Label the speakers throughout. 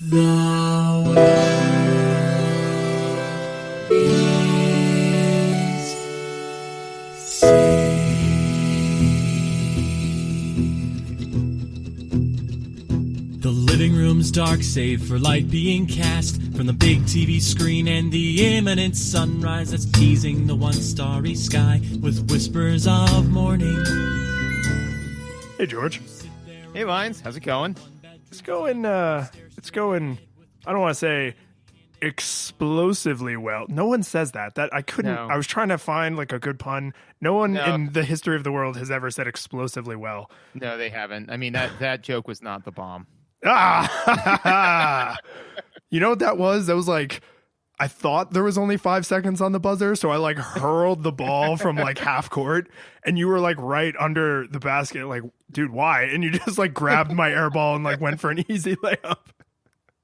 Speaker 1: The world is saved. The living room's dark, save for light being cast from the big TV screen and the imminent sunrise that's teasing the one starry sky with whispers of morning.
Speaker 2: Hey, George.
Speaker 3: Hey, Lines. How's it going?
Speaker 2: It's going, I don't want to say explosively well. No one says that. I was trying to find like a good pun. No one in the history of the world has ever said explosively well.
Speaker 3: No, they haven't. I mean, that joke was not the bomb.
Speaker 2: Ah! You know what that was? That was like, I thought there was only 5 seconds on the buzzer, so I like hurled the ball from like half court, and you were like right under the basket, like, dude, why? And you just like grabbed my air ball and like went for an easy layup.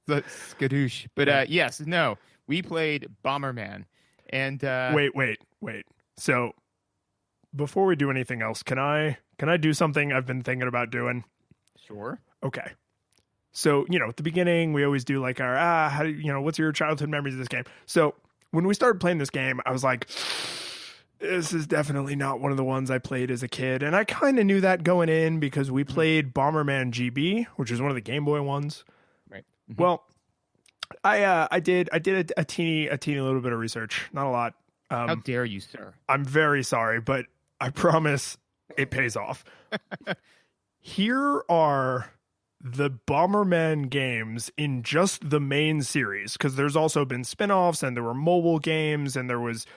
Speaker 3: The skadoosh. But yes, no, we played Bomberman. And
Speaker 2: wait. So before we do anything else, can I do something I've been thinking about doing?
Speaker 3: Sure.
Speaker 2: Okay. So, at the beginning, we always do like our, what's your childhood memories of this game? So when we started playing this game, I was like, this is definitely not one of the ones I played as a kid. And I kind of knew that going in because we played Bomberman GB, which is one of the Game Boy ones.
Speaker 3: Right. Mm-hmm.
Speaker 2: Well, I did a teeny little bit of research, not a lot.
Speaker 3: How dare you, sir?
Speaker 2: I'm very sorry, but I promise it pays off. Here are the Bomberman games in just the main series, because there's also been spin-offs and there were mobile games and there was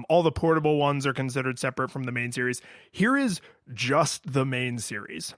Speaker 2: all the portable ones are considered separate from the main series. Here is just the main series.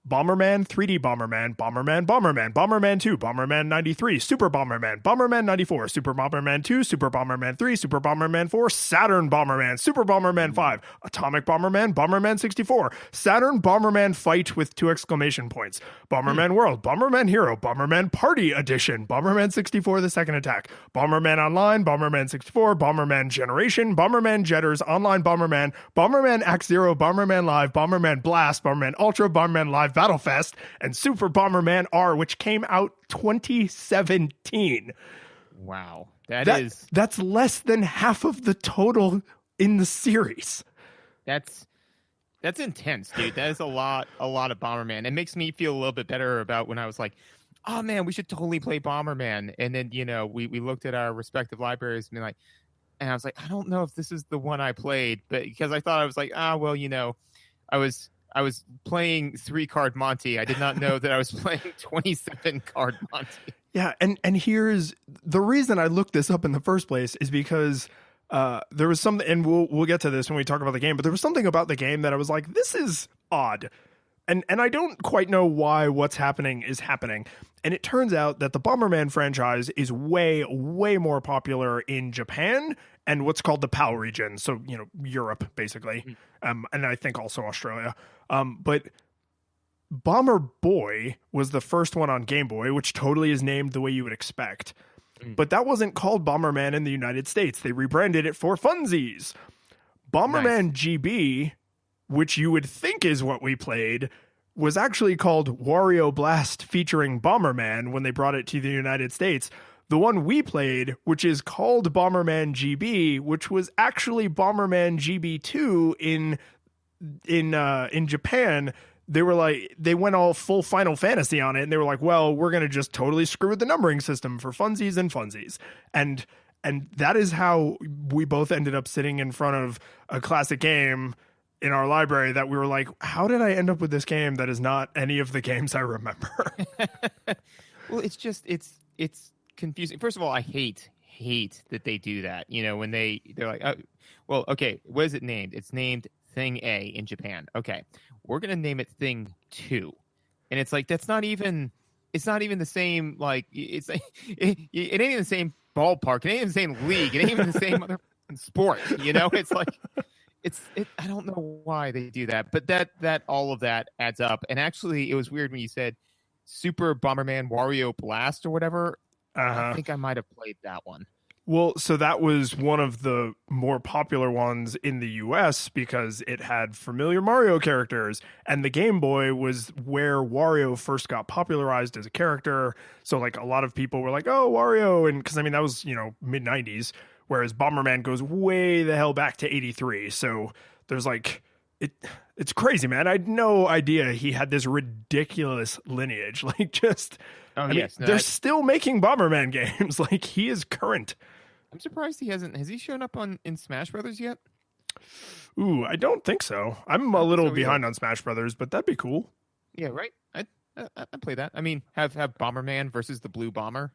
Speaker 2: Bomberman, 3D Bomberman, Bomberman 2, Bomberman 93, Super Bomberman, Bomberman 94, Super Bomberman 2, Super Bomberman 3, Super Bomberman 4, Saturn Bomberman, Super Bomberman 5, Atomic Bomberman, Bomberman 64, Saturn Bomberman Fight with 2 exclamation points, Bomberman World, Bomberman Hero, Bomberman Party Edition, Bomberman 64 The Second Attack, Bomberman Online, Bomberman 64, Bomberman Generation, Bomberman Jetters, Online Bomberman, Bomberman Act Zero, Bomberman Live, Bomberman Blast, Bomberman Ultra, Bomberman Live Battlefest, and Super Bomberman R, which came out 2017.
Speaker 3: Wow. That's
Speaker 2: less than half of the total in the series.
Speaker 3: That's intense, dude. That is a lot of Bomberman. It makes me feel a little bit better about when I was like, oh man, we should totally play Bomberman. And then, we looked at our respective libraries and I was like, I don't know if this is the one I played, but because I thought I was like, I was playing 3-card Monty. I did not know that I was playing 27-card Monty.
Speaker 2: Yeah, and here's the reason I looked this up in the first place is because there was something, and we'll get to this when we talk about the game, but there was something about the game that I was like, this is odd. And I don't quite know why what's happening is happening. And it turns out that the Bomberman franchise is way, way more popular in Japan and what's called the PAL region. So, Europe, basically. And I think also Australia. But Bomber Boy was the first one on Game Boy, which totally is named the way you would expect. But that wasn't called Bomberman in the United States. They rebranded it for funsies. Bomberman GB, which you would think is what we played, was actually called Wario Blast featuring Bomberman when they brought it to the United States. The one we played, which is called Bomberman GB, which was actually Bomberman GB2 in Japan, they went all full Final Fantasy on it, and they were like, well, we're going to just totally screw with the numbering system for funsies and funsies. And that is how we both ended up sitting in front of a classic game in our library that we were like, how did I end up with this game that is not any of the games I remember?
Speaker 3: Well, it's just, it's confusing. First of all, I hate that they do that. When they're like, oh, well, okay, what is it named? It's named Thing A in Japan. Okay, we're going to name it Thing 2. And it's like, it's not even the same, like, it ain't even the same ballpark. It ain't even the same league. It ain't even the same other sport. It's like, I don't know why they do that, but that all of that adds up. And actually, it was weird when you said Super Bomberman Wario Blast or whatever. I think I might have played that one.
Speaker 2: Well, so that was one of the more popular ones in the US because it had familiar Mario characters, and the Game Boy was where Wario first got popularized as a character. So, like, a lot of people were like, oh, Wario. And because, I mean, that was, mid 90s, whereas Bomberman goes way the hell back to 83. So there's like, it's crazy, man. I had no idea he had this ridiculous lineage. Like, just,
Speaker 3: Oh,
Speaker 2: I
Speaker 3: yes.
Speaker 2: mean, they're still making Bomberman games. Like, he is current.
Speaker 3: I'm surprised he hasn't. Has he shown up in Smash Brothers yet?
Speaker 2: Ooh, I don't think so. I'm a little behind on Smash Brothers, but that'd be cool.
Speaker 3: Yeah, right. I'd play that. I mean, have Bomberman versus the Blue Bomber,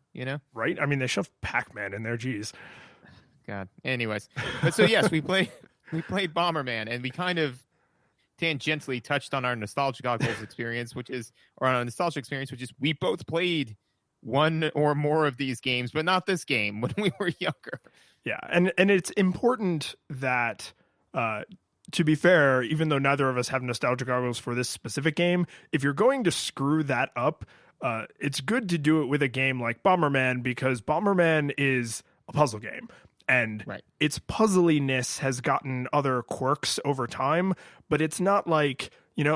Speaker 2: Right? I mean, they shoved Pac-Man in there. Jeez.
Speaker 3: God. Anyways, but so yes, we played Bomberman, and we kind of tangentially touched on our nostalgia goggles experience, which is we both played one or more of these games, but not this game when we were younger.
Speaker 2: Yeah, and it's important that, to be fair, even though neither of us have nostalgia goggles for this specific game, if you're going to screw that up, it's good to do it with a game like Bomberman, because Bomberman is a puzzle game. And its puzzliness has gotten other quirks over time, but it's not like,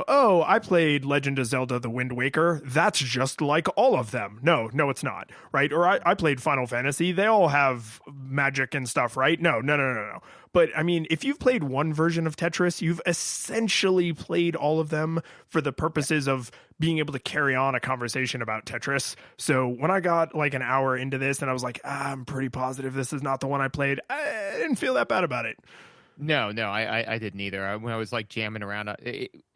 Speaker 2: oh, I played Legend of Zelda The Wind Waker. That's just like all of them. No, it's not, right? Or I played Final Fantasy. They all have magic and stuff, right? No. But, I mean, if you've played one version of Tetris, you've essentially played all of them for the purposes of being able to carry on a conversation about Tetris. So when I got like an hour into this and I was like, I'm pretty positive this is not the one I played, I didn't feel that bad about it.
Speaker 3: No, I didn't either. When I was like jamming around,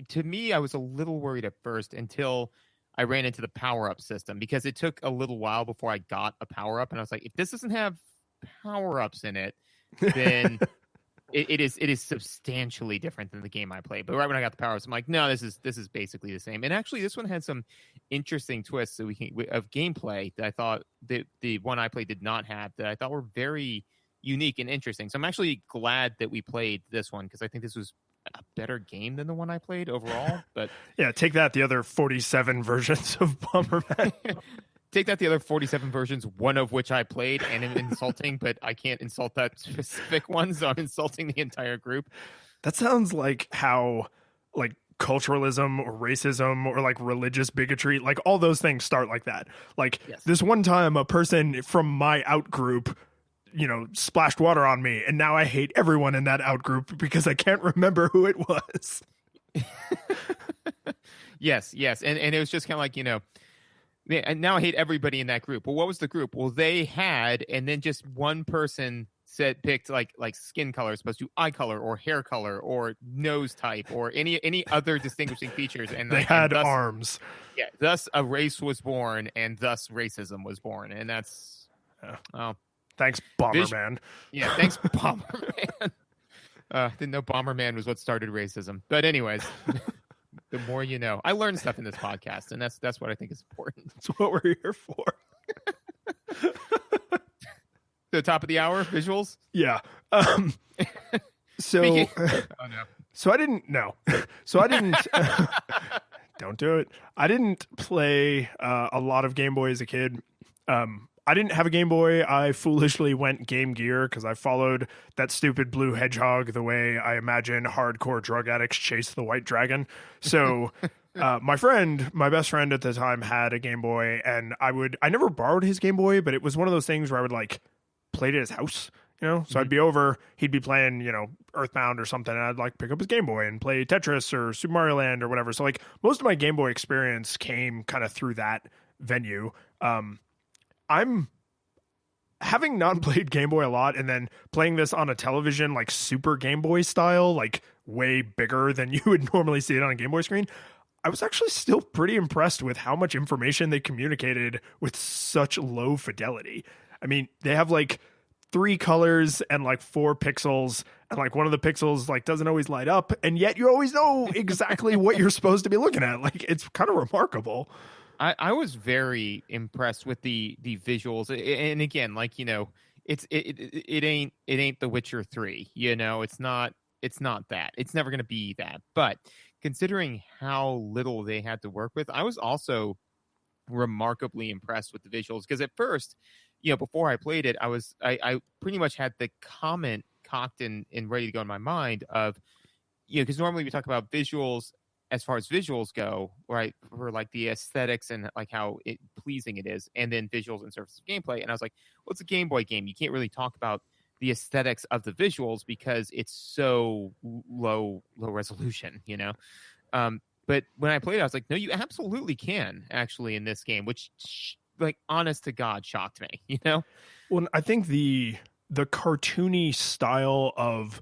Speaker 3: to me, I was a little worried at first until I ran into the power-up system, because it took a little while before I got a power-up, and I was like, if this doesn't have power-ups in it, then it is substantially different than the game I played. But right when I got the power-ups, I'm like, no, this is basically the same. And actually, this one had some interesting twists of gameplay that I thought the one I played did not have, that I thought were very unique and interesting. So I'm actually glad that we played this one, because I think this was a better game than the one I played overall. But
Speaker 2: yeah, take that, the other 47 versions of Bomberman.
Speaker 3: Take that, the other 47 versions, one of which I played and am insulting, but I can't insult that specific one, so I'm insulting the entire group.
Speaker 2: That sounds like how, like, culturalism or racism or like religious bigotry, like all those things start like that. Like, This one time a person from my out group, splashed water on me, and now I hate everyone in that out group because I can't remember who it was.
Speaker 3: Yes. And it was just kind of like, and now I hate everybody in that group. Well, what was the group? Well, they had, and then just one person picked like skin color as opposed to eye color or hair color or nose type or any other distinguishing features. And
Speaker 2: they had arms.
Speaker 3: Yeah. Thus a race was born, and thus racism was born. And that's,
Speaker 2: thanks, Bomberman.
Speaker 3: Yeah, thanks, Bomberman. Didn't know Bomberman was what started racism. But anyways, the more you know. I learned stuff in this podcast, and that's what I think is important.
Speaker 2: That's what we're here for.
Speaker 3: The top of the hour visuals.
Speaker 2: Yeah. So.
Speaker 3: Oh no.
Speaker 2: So I didn't. No. So I didn't. Don't do it. I didn't play a lot of Game Boy as a kid. I didn't have a Game Boy. I foolishly went Game Gear because I followed that stupid blue hedgehog the way I imagine hardcore drug addicts chase the white dragon. So my best friend at the time, had a Game Boy, and I never borrowed his Game Boy, but it was one of those things where I would like play it at his house, So I'd be over, he'd be playing, Earthbound or something, and I'd like pick up his Game Boy and play Tetris or Super Mario Land or whatever. So like most of my Game Boy experience came kind of through that venue. I'm having not played Game Boy a lot, and then playing this on a television, like Super Game Boy style, like way bigger than you would normally see it on a Game Boy screen. I was actually still pretty impressed with how much information they communicated with such low fidelity. I mean, they have like 3 colors and like 4 pixels, and like one of the pixels like doesn't always light up, and yet you always know exactly what you're supposed to be looking at. Like, it's kind of remarkable.
Speaker 3: I was very impressed with the visuals, and again, like it ain't The Witcher 3. It's not that. It's never going to be that. But considering how little they had to work with, I was also remarkably impressed with the visuals, because at first, before I played it, I pretty much had the comment cocked and ready to go in my mind of, because normally we talk about visuals as far as visuals go, right? For like the aesthetics and like how pleasing it is, and then visuals and surface of gameplay. And I was like, well, it's a Game Boy game. You can't really talk about the aesthetics of the visuals because it's so low resolution, But when I played it, I was like, no, you absolutely can actually in this game, which like honest to God shocked me,
Speaker 2: Well, I think the cartoony style of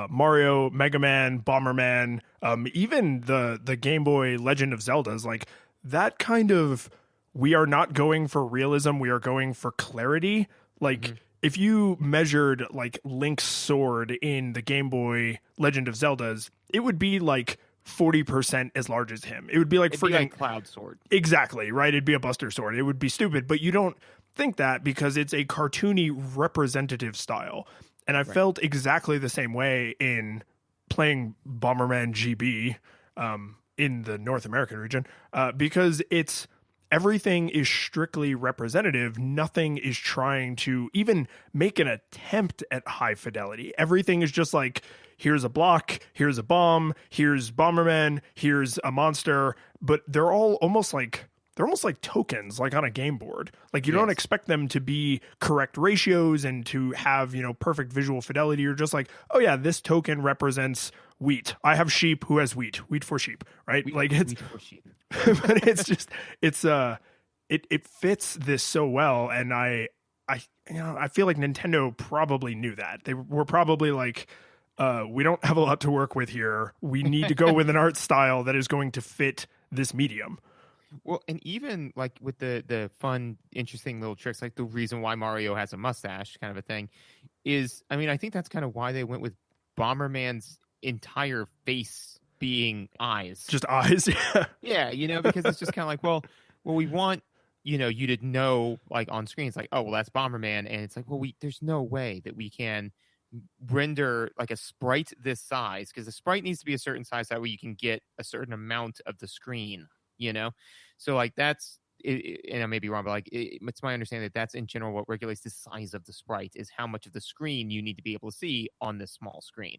Speaker 2: Mario, Mega Man, Bomberman, even the Game Boy Legend of Zelda is like that kind of, we are not going for realism, we are going for clarity. Like if you measured like Link's sword in the Game Boy Legend of Zelda's, it would be like 40% as large as him. It would be like
Speaker 3: it'd be like Cloud Sword.
Speaker 2: Exactly, right? It'd be a Buster Sword. It would be stupid, but you don't think that because it's a cartoony representative style. And I felt exactly the same way in playing Bomberman GB in the North American region because it's everything is strictly representative. Nothing is trying to even make an attempt at high fidelity. Everything is just like, here's a block, here's a bomb, here's Bomberman, here's a monster, but they're almost like tokens, like on a game board. Like you don't expect them to be correct ratios and to have, perfect visual fidelity. You're just like, oh yeah, this token represents wheat. I have sheep. Who has wheat? Wheat for sheep, right? Wheat for sheep. But it's just, it fits this so well. And I feel like Nintendo probably knew that. They were probably like, we don't have a lot to work with here. We need to go with an art style that is going to fit this medium.
Speaker 3: Well, and even like with the fun, interesting little tricks, like the reason why Mario has a mustache kind of a thing is, I think that's kind of why they went with Bomberman's entire face being eyes.
Speaker 2: Just eyes, yeah.
Speaker 3: Yeah, because it's just kind of like, well, we want, you to know, like on screen, it's like, oh, well, that's Bomberman. And it's like, well, there's no way that we can render like a sprite this size, because the sprite needs to be a certain size, that way you can get a certain amount of the screen. So like that's it, and I may be wrong, but like it's my understanding that that's in general what regulates the size of the sprite is how much of the screen you need to be able to see on this small screen.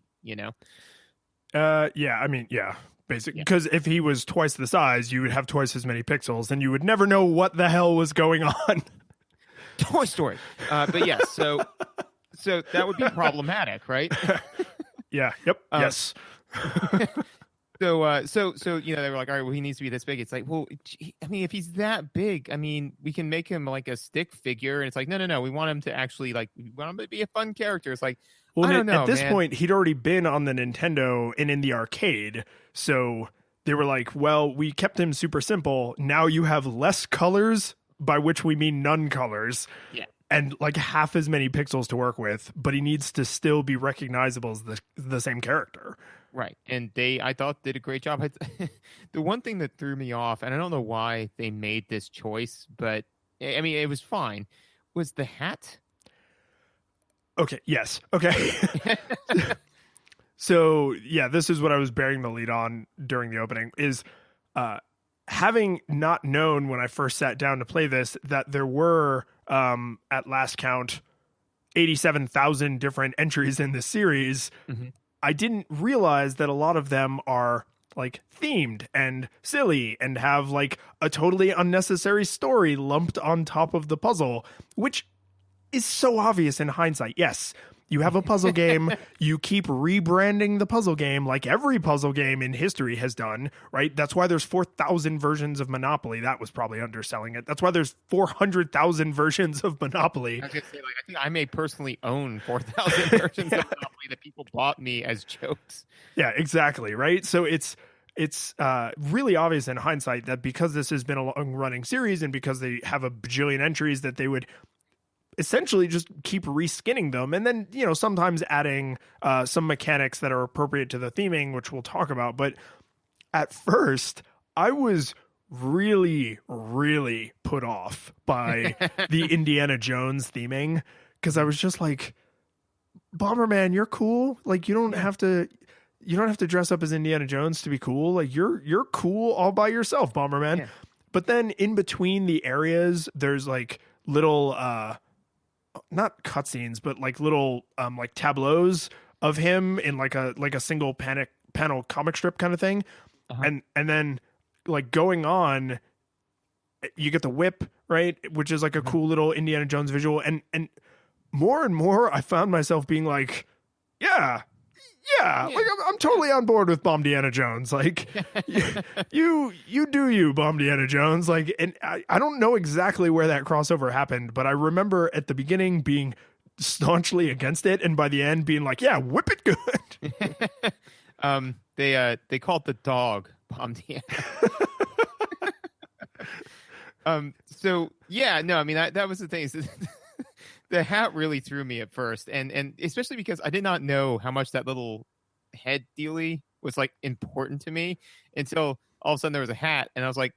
Speaker 2: Basically, because if he was twice the size, you would have twice as many pixels, and you would never know what the hell was going on.
Speaker 3: Toy Story, but yes, so that would be problematic, right?
Speaker 2: Yeah. Yep. Yes.
Speaker 3: So they were like, all right, well, he needs to be this big. It's like, well, if he's that big, we can make him like a stick figure. And it's like, no, we want him to actually we want him to be a fun character. It's like, well, I don't know.
Speaker 2: At this point, he'd already been on the Nintendo and in the arcade, so they were like, well, we kept him super simple. Now you have less colors, by which we mean none colors.
Speaker 3: Yeah.
Speaker 2: And like half as many pixels to work with, but he needs to still be recognizable as the same character.
Speaker 3: Right. And I thought, did a great job. The one thing that threw me off, and I don't know why they made this choice, but it was fine, was the hat.
Speaker 2: Okay. Yes. Okay. So yeah, this is what I was bearing the lead on during the opening is, having not known when I first sat down to play this, that there were, at last count, 87,000 different entries in the series. Mm-hmm. I didn't realize that a lot of them are like themed and silly and have like a totally unnecessary story lumped on top of the puzzle, which is so obvious in hindsight. Yes, you have a puzzle game, you keep rebranding the puzzle game like every puzzle game in history has done, right? That's why there's 4,000 versions of Monopoly. That was probably underselling it. That's why there's 400,000 versions of Monopoly.
Speaker 3: I was gonna say, I think I may personally own 4,000 versions of Monopoly that people bought me as jokes.
Speaker 2: Yeah, exactly, right? So it's really obvious in hindsight that because this has been a long-running series and because they have a bajillion entries, that they would essentially just keep reskinning them, and then sometimes adding some mechanics that are appropriate to the theming, which we'll talk about. But at first I was really put off by the Indiana Jones theming, because I was just like, Bomberman, you're cool, like you don't have to dress up as Indiana Jones to be cool, like you're cool all by yourself, Bomberman. But then in between the areas there's like little not cutscenes, but like little like tableaus of him in like a single panel comic strip kind of thing.
Speaker 3: Uh-huh.
Speaker 2: And then like going on, you get the whip, right, which is like a cool little Indiana Jones visual, and more I found myself being like, yeah, like I'm totally on board with Bomb-Deanna Jones. Like, you do you, Bomb-Deanna Jones. Like, and I don't know exactly where that crossover happened, but I remember at the beginning being staunchly against it, and by the end being like, yeah, whip it good.
Speaker 3: They called the dog Bomb-Deanna. So yeah, no, I mean that was the thing. Is the hat really threw me at first, and especially because I did not know how much that little head dealy was like important to me until all of a sudden there was a hat, and I was like,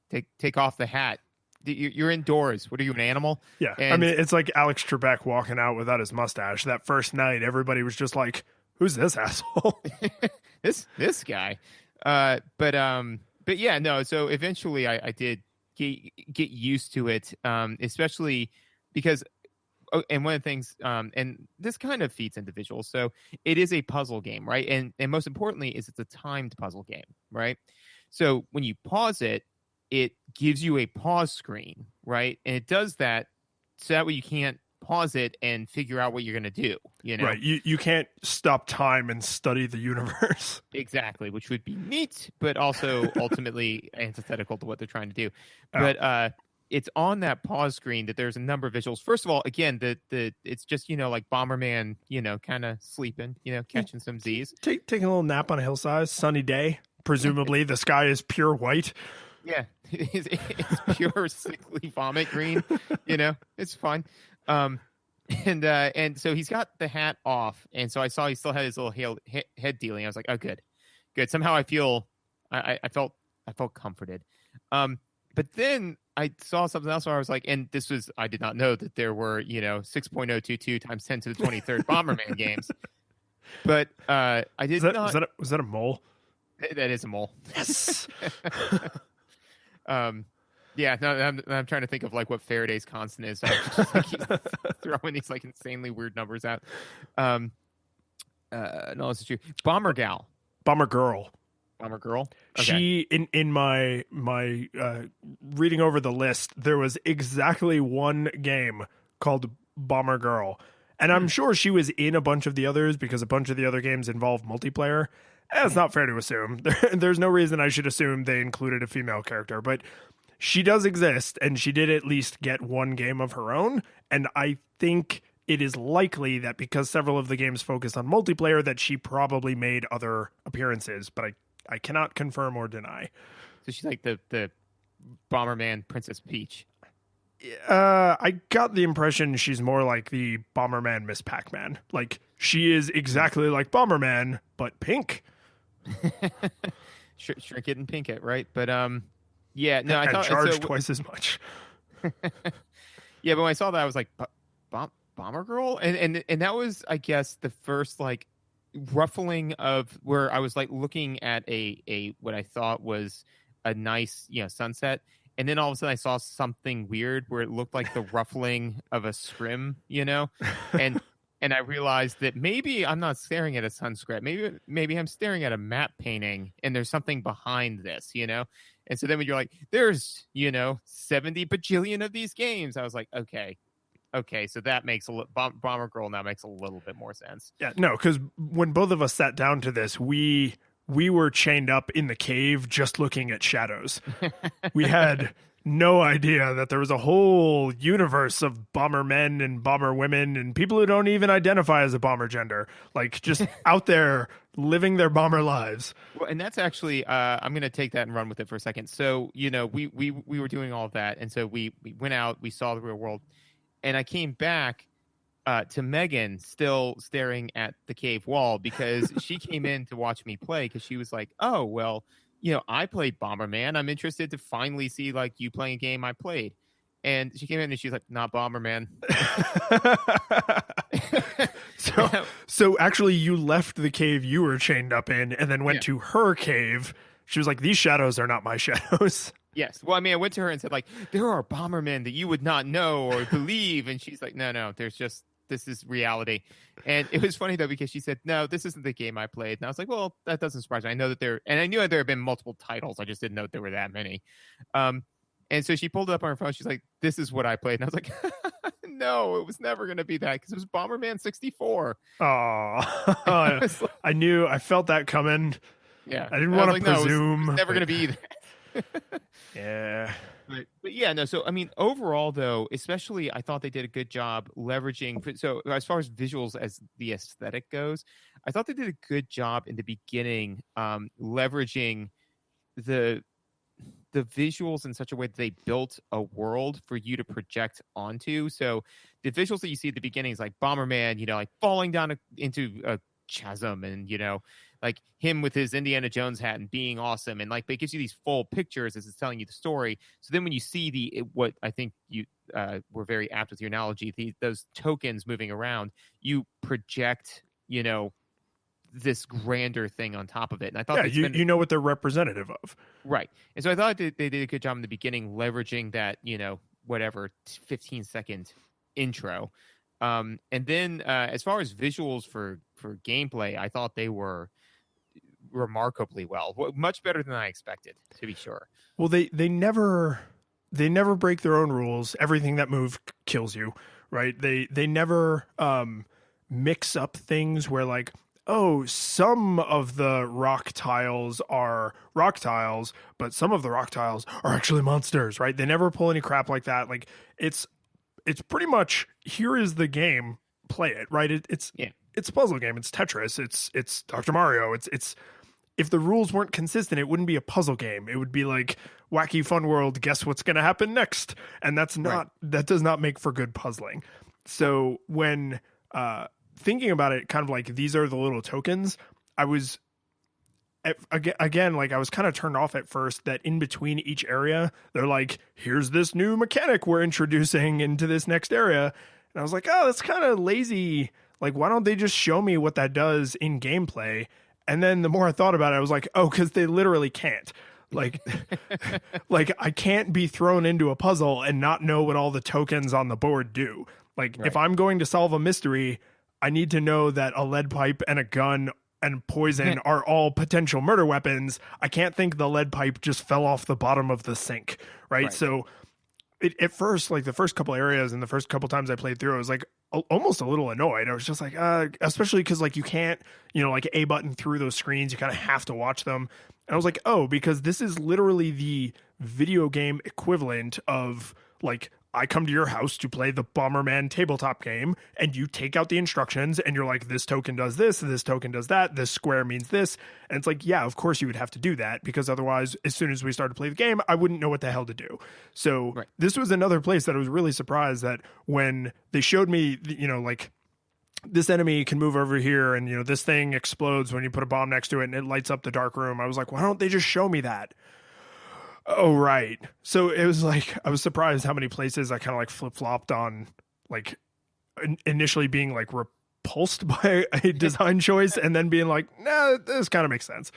Speaker 3: take off the hat. You're indoors. What are you, an animal?
Speaker 2: Yeah,
Speaker 3: and,
Speaker 2: I mean it's like Alex Trebek walking out without his mustache. That first night, everybody was just like, "Who's this asshole?"
Speaker 3: this guy. But yeah, no. So eventually, I did get used to it, especially because, and one of the things, and this kind of feeds individuals. So it is a puzzle game, right? And most importantly, is it's a timed puzzle game, right? So when you pause it, it gives you a pause screen, right? And it does that so that way you can't pause it and figure out what you're going to do, you know?
Speaker 2: Right. You can't stop time and study the universe.
Speaker 3: Exactly, which would be neat, but also ultimately antithetical to what they're trying to do. But it's on that pause screen that there's a number of visuals. First of all, again, the it's just, like Bomberman, kind of sleeping, catching some Z's.
Speaker 2: Taking a little nap on a hillside, sunny day. Presumably the sky is pure white.
Speaker 3: Yeah, it's pure sickly vomit green. It's fun. And so he's got the hat off, and so I saw he still had his little head dealing. I was like, oh, good. Somehow I felt comforted. But then I saw something else where I was like, and I did not know that there were 6.022 times 10 to the 23rd Bomberman games. But I did not.
Speaker 2: Was that a mole?
Speaker 3: That is a mole.
Speaker 2: Yes.
Speaker 3: Yeah, no, I'm trying to think of like what Faraday's constant is. So just, like, he's throwing these like insanely weird numbers out. No, this is true. Bomber Girl. Okay.
Speaker 2: She in my reading over the list, there was exactly one game called Bomber Girl, and I'm sure she was in a bunch of the others because a bunch of the other games involve multiplayer. It's not fair to assume. There's no reason I should assume they included a female character, but she does exist, and she did at least get one game of her own. And I think it is likely that because several of the games focus on multiplayer, that she probably made other appearances, but I cannot confirm or deny.
Speaker 3: So she's like the Bomberman Princess Peach.
Speaker 2: I got the impression she's more like the Bomberman Miss Pac-Man. Like, she is exactly like Bomberman, but pink.
Speaker 3: Shrink it and pink it, right? But yeah, no, I
Speaker 2: and
Speaker 3: thought
Speaker 2: charge
Speaker 3: so,
Speaker 2: twice as much.
Speaker 3: Yeah, but when I saw that, I was like, Bomber Girl, and that was, I guess, the first like ruffling of where I was like looking at a what I thought was a nice sunset, and then all of a sudden I saw something weird where it looked like the ruffling of a scrim, and I realized that maybe I'm not staring at a sunscript. Maybe I'm staring at a map painting, and there's something behind this, And so then when you're like, there's 70 bajillion of these games, I was like, okay, so that makes Bomber Girl now makes a little bit more sense.
Speaker 2: Yeah, no, because when both of us sat down to this, we were chained up in the cave just looking at shadows. We had no idea that there was a whole universe of bomber men and bomber women and people who don't even identify as a bomber gender, like just out there living their bomber lives.
Speaker 3: Well, and that's actually I'm going to take that and run with it for a second. So we were doing all of that, and so we went out, we saw the real world, and I came back to Megan still staring at the cave wall because she came in to watch me play because she was like, oh well, I played Bomberman. I'm interested to finally see like you playing a game I played. And she came in and she was like, not Bomberman.
Speaker 2: So actually you left the cave you were chained up in and then went to her cave. She was like, these shadows are not my shadows.
Speaker 3: Yes. Well, I mean, I went to her and said, like, there are Bombermen that you would not know or believe. And she's like, no, this is reality. And it was funny, though, because she said, no, this isn't the game I played. And I was like, well, that doesn't surprise me. I know that and I knew there had been multiple titles. I just didn't know there were that many. And so she pulled it up on her phone. She's like, this is what I played. And I was like, no, it was never going to be that because it was Bomberman 64.
Speaker 2: Oh, I felt that coming.
Speaker 3: Yeah.
Speaker 2: I didn't want to presume.
Speaker 3: It was never going to be that.
Speaker 2: Yeah.
Speaker 3: But yeah, no. So I mean, overall, though, especially, I thought they did a good job leveraging. So as far as visuals, as the aesthetic goes, I thought they did a good job in the beginning, leveraging the visuals in such a way that they built a world for you to project onto. So the visuals that you see at the beginning is like Bomberman, like falling down into a chasm, and like him with his Indiana Jones hat and being awesome, and like it gives you these full pictures as it's telling you the story. So then when you see what I think you were very apt with your analogy, those tokens moving around, you project this grander thing on top of it. And I thought
Speaker 2: you know what they're representative of,
Speaker 3: right? And so I thought they did a good job in the beginning leveraging that 15-second intro. And then as far as visuals for gameplay, I thought they were remarkably well, much better than I expected, to be sure.
Speaker 2: Well, they never break their own rules. Everything that moves kills you, right? They never mix up things where like, oh, some of the rock tiles are rock tiles, but some of the rock tiles are actually monsters, right? They never pull any crap like that. Like it's pretty much, here is the game, play it, right? It's a puzzle game. It's Tetris. It's Dr. Mario. It's if the rules weren't consistent, it wouldn't be a puzzle game. It would be like Wacky Fun World, guess what's going to happen next? And that does not make for good puzzling. So when thinking about it, kind of like these are the little tokens, I was again, like I was kind of turned off at first that in between each area, they're like, here's this new mechanic we're introducing into this next area. And I was like, oh, that's kind of lazy. Like, why don't they just show me what that does in gameplay? And then the more I thought about it, I was like, oh, because they literally can't. Like, like I can't be thrown into a puzzle and not know what all the tokens on the board do. Like, if I'm going to solve a mystery, I need to know that a lead pipe and a gun and poison are all potential murder weapons. I can't think the lead pipe just fell off the bottom of the sink, right? So at first, like the first couple areas and the first couple times I played through, I was like almost a little annoyed. I was just like, especially because like you can't, like A button through those screens. You kind of have to watch them. And I was like, oh, because this is literally the video game equivalent of like, I come to your house to play the Bomberman tabletop game, and you take out the instructions and you're like, this token does this token does that, this square means this. And it's like, yeah, of course you would have to do that, because otherwise, as soon as we started to play the game, I wouldn't know what the hell to do. So this was another place that I was really surprised that when they showed me, like, this enemy can move over here and, this thing explodes when you put a bomb next to it and it lights up the dark room. I was like, why don't they just show me that? Oh, right. So it was like, I was surprised how many places I kind of like flip-flopped on, like initially being like repulsed by a design choice and then being like, nah, this kind of makes sense.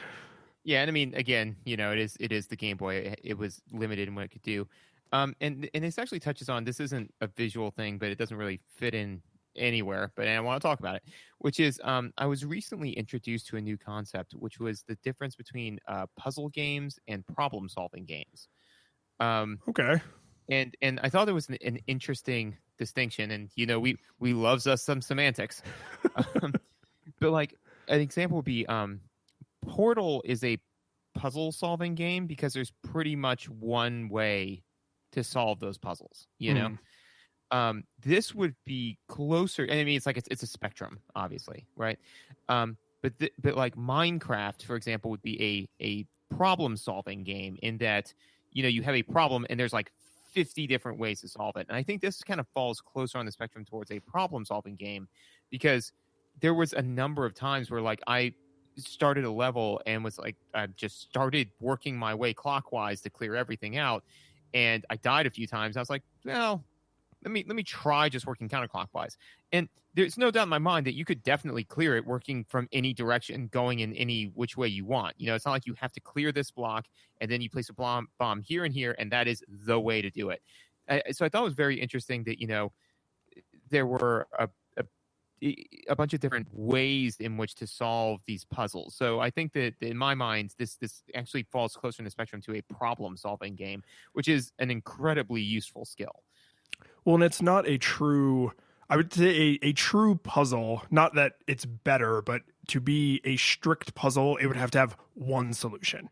Speaker 3: Yeah. And I mean, again, it is the Game Boy. It was limited in what it could do. And this actually touches on, this isn't a visual thing, but it doesn't really fit in anywhere, but I want to talk about it, which is I was recently introduced to a new concept, which was the difference between puzzle games and problem solving games.
Speaker 2: Okay.
Speaker 3: And I thought it was an interesting distinction, and we loves us some semantics. But like an example would be Portal is a puzzle solving game because there's pretty much one way to solve those puzzles, this would be closer, and I mean it's like it's a spectrum, obviously, right? But like Minecraft, for example, would be a problem solving game in that you have a problem and there's like 50 different ways to solve it. And I think this kind of falls closer on the spectrum towards a problem solving game, because there was a number of times where like I started a level and was like, I just started working my way clockwise to clear everything out, and I died a few times. I was like, well, let me try just working counterclockwise. And there's no doubt in my mind that you could definitely clear it working from any direction, going in any which way you want. It's not like you have to clear this block and then you place a bomb here and here, and that is the way to do it. So I thought it was very interesting that there were a bunch of different ways in which to solve these puzzles. So I think that in my mind, this actually falls closer in the spectrum to a problem-solving game, which is an incredibly useful skill.
Speaker 2: Well, and it's not a true, I would say a true puzzle, not that it's better, but to be a strict puzzle, it would have to have one solution.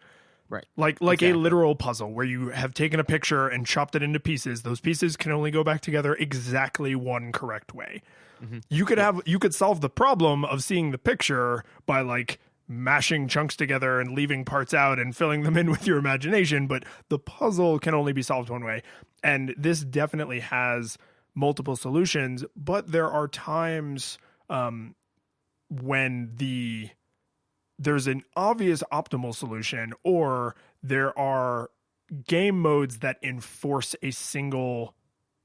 Speaker 3: Right.
Speaker 2: Like exactly. A literal puzzle where you have taken a picture and chopped it into pieces. Those pieces can only go back together exactly one correct way. Mm-hmm. You could solve the problem of seeing the picture by like mashing chunks together and leaving parts out and filling them in with your imagination, but the puzzle can only be solved one way. And this definitely has multiple solutions, but there are times when there's an obvious optimal solution, or there are game modes that enforce a single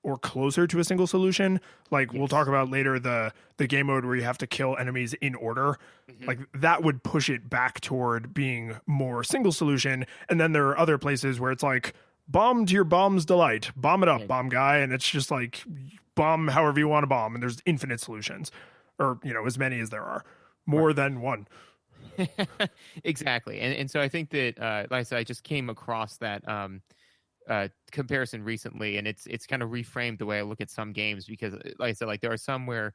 Speaker 2: or closer to a single solution. Like We'll talk about later the game mode where you have to kill enemies in order. Mm-hmm. Like that would push it back toward being more single solution. And then there are other places where it's like bomb to your bomb's delight, bomb it up, bomb guy. And it's just like bomb however you want to bomb. And there's infinite solutions, or, as many as there are, more than one.
Speaker 3: Exactly. And so I think that, like I said, I just came across that comparison recently, and it's kind of reframed the way I look at some games, because like I said, like there are some where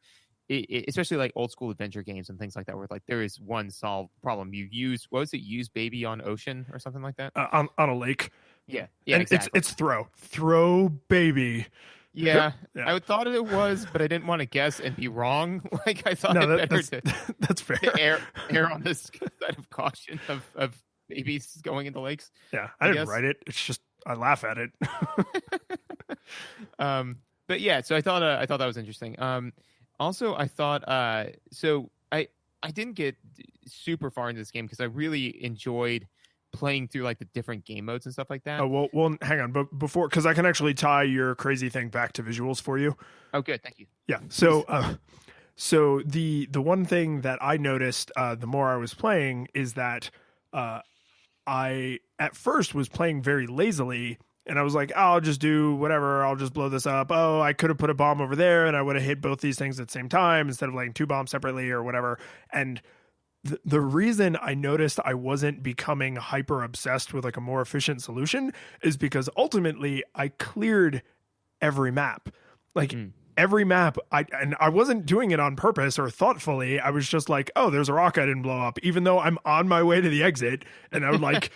Speaker 3: especially like old school adventure games and things like that, where like there is one solved problem. You use baby on ocean or something like that
Speaker 2: on a lake.
Speaker 3: Yeah,
Speaker 2: and
Speaker 3: exactly.
Speaker 2: It's throw baby.
Speaker 3: Yeah, I thought it was, but I didn't want to guess and be wrong. Like I thought
Speaker 2: that's fair.
Speaker 3: To err on this side of caution of babies going into lakes.
Speaker 2: Yeah, I didn't write it. It's just I laugh at it.
Speaker 3: But yeah, so I thought that was interesting. Also, I thought so I didn't get super far into this game because I really enjoyed playing through like the different game modes and stuff like that.
Speaker 2: Oh, well, hang on. But before, because I can actually tie your crazy thing back to visuals for you.
Speaker 3: Oh, good. Thank you.
Speaker 2: Yeah. So the one thing that I noticed the more I was playing is that I at first was playing very lazily, and I was like, I'll just do whatever. I'll just blow this up. Oh, I could have put a bomb over there and I would have hit both these things at the same time instead of laying two bombs separately or whatever. And the reason I noticed I wasn't becoming hyper obsessed with like a more efficient solution is because ultimately I cleared every map. Like every map, I wasn't doing it on purpose or thoughtfully. I was just like, oh, there's a rock I didn't blow up, even though I'm on my way to the exit. And I would like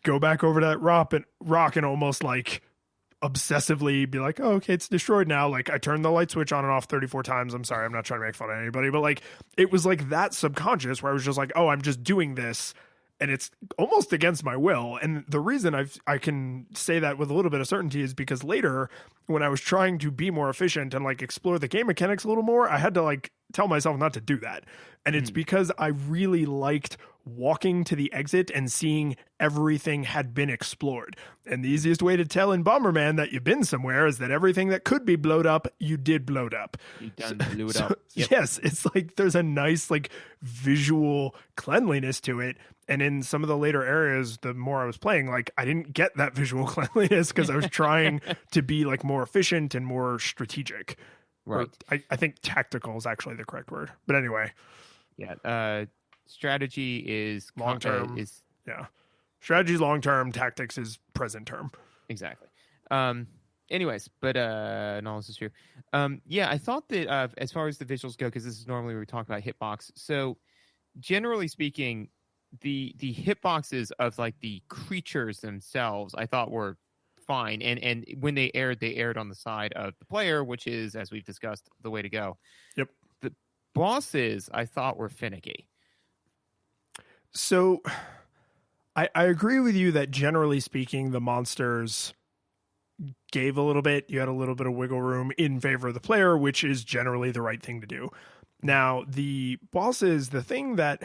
Speaker 2: go back over to that rock and almost like obsessively be like, oh, okay, it's destroyed now. Like I turned the light switch on and off 34 times. I'm sorry, I'm not trying to make fun of anybody, but like it was like that subconscious where I was just like, oh, I'm just doing this and it's almost against my will. And the reason I can say that with a little bit of certainty is because later when I was trying to be more efficient and like explore the game mechanics a little more, I had to like tell myself not to do that. And it's because I really liked walking to the exit and seeing everything had been explored. And the easiest way to tell in Bomberman that you've been somewhere is that everything that could be blowed up, you did blowed up.
Speaker 3: You done blew it up. Yep.
Speaker 2: Yes, it's like there's a nice like visual cleanliness to it. And in some of the later areas, the more I was playing, like I didn't get that visual cleanliness because I was trying to be like more efficient and more strategic.
Speaker 3: Right.
Speaker 2: I think tactical is actually the correct word. But anyway.
Speaker 3: Yeah. Strategy is
Speaker 2: long term. Strategy is long term. Tactics is present term.
Speaker 3: Exactly. Anyways, but no, this is true. Yeah, I thought that as far as the visuals go, because this is normally where we talk about hitbox. So generally speaking, the hitboxes of like the creatures themselves, I thought were fine. And when they aired on the side of the player, which is, as we've discussed, the way to go.
Speaker 2: Yep.
Speaker 3: The bosses I thought were finicky.
Speaker 2: So I agree with you that generally speaking, the monsters gave a little bit. You had a little bit of wiggle room in favor of the player, which is generally the right thing to do. Now, the bosses, the thing that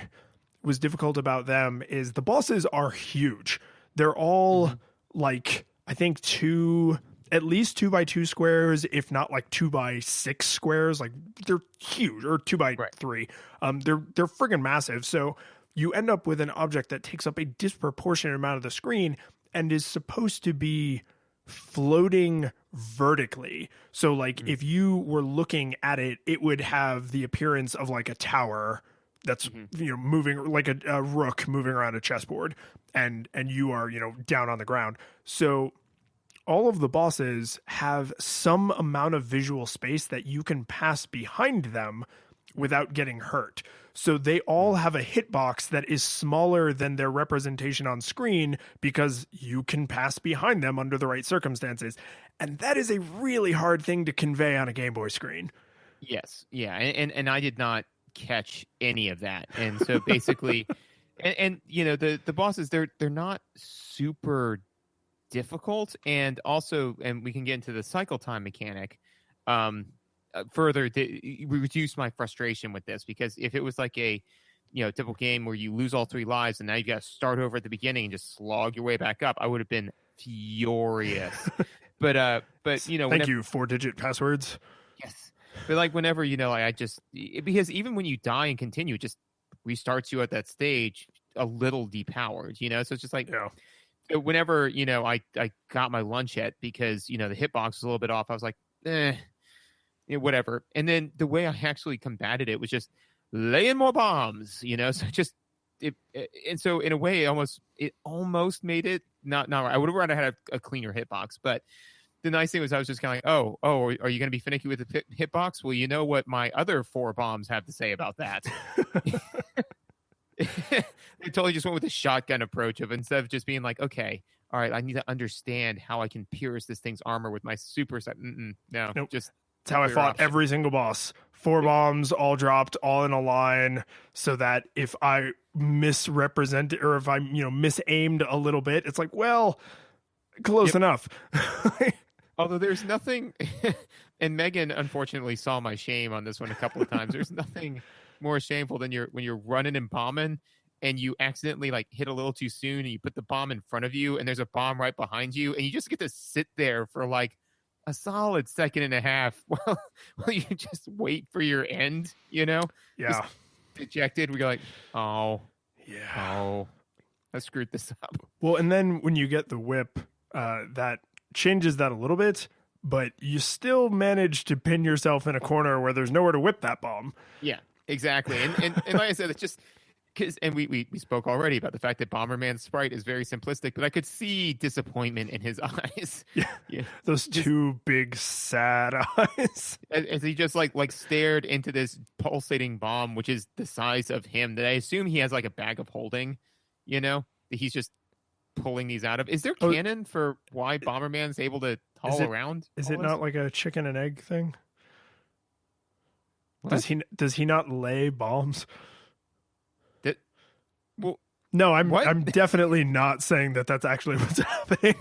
Speaker 2: was difficult about them is the bosses are huge. They're all like, I think 2 at least 2x2 squares, if not like 2x6 squares. Like they're huge, or 2x3. They're friggin' massive. So you end up with an object that takes up a disproportionate amount of the screen and is supposed to be floating vertically. So like if you were looking at it, it would have the appearance of like a tower that's moving, like a rook moving around a chessboard, and you are down on the ground. So all of the bosses have some amount of visual space that you can pass behind them without getting hurt. So they all have a hitbox that is smaller than their representation on screen because you can pass behind them under the right circumstances. And that is a really hard thing to convey on a Game Boy screen.
Speaker 3: Yes. Yeah. And I did not catch any of that. And so basically, and the bosses, they're not super difficult. And also, and we can get into the cycle time mechanic, further reduce my frustration with this, because if it was like a typical game where you lose all 3 lives and now you got to start over at the beginning and just slog your way back up, I would have been furious. but
Speaker 2: thank you, 4-digit passwords.
Speaker 3: Yes, but like whenever I just, because even when you die and continue, it just restarts you at that stage a little depowered, so it's just like whenever I got my lunch at, because the hitbox was a little bit off, I was like whatever. And then the way I actually combated it was just laying more bombs, so just and so in a way it almost made it not right. I would have rather had a cleaner hitbox, but the nice thing was I was just kind of like, oh, are you going to be finicky with the hitbox? Well, you know what my other 4 bombs have to say about that. They totally just went with the shotgun approach of, instead of just being like, okay, all right, I need to understand how I can pierce this thing's armor with my super set. No,
Speaker 2: nope.
Speaker 3: Just
Speaker 2: that's how I fought every single boss. 4 bombs, all dropped, all in a line, so that if I misrepresented, or if I misaimed a little bit, it's like, well, close enough.
Speaker 3: Although there's nothing, and Megan unfortunately saw my shame on this one a couple of times. There's nothing more shameful than when you're running and bombing and you accidentally like hit a little too soon and you put the bomb in front of you and there's a bomb right behind you and you just get to sit there for like a solid 1.5 seconds while you just wait for your end, just dejected. We go like, oh, I screwed this up.
Speaker 2: Well, and then when you get the whip, that changes that a little bit, but you still manage to pin yourself in a corner where there's nowhere to whip that bomb.
Speaker 3: Yeah, exactly. And like I said, it's just because, and we spoke already about the fact that Bomberman's sprite is very simplistic, but I could see disappointment in his eyes.
Speaker 2: Yeah. Those 2 big sad eyes.
Speaker 3: As he just like stared into this pulsating bomb, which is the size of him, that I assume he has like a bag of holding, that he's just pulling these out of. Is there canon for why Bomberman's able to haul around?
Speaker 2: Is it not like a chicken and egg thing?
Speaker 3: What?
Speaker 2: Does he not lay bombs?
Speaker 3: Well,
Speaker 2: no, I'm definitely not saying that that's actually what's happening.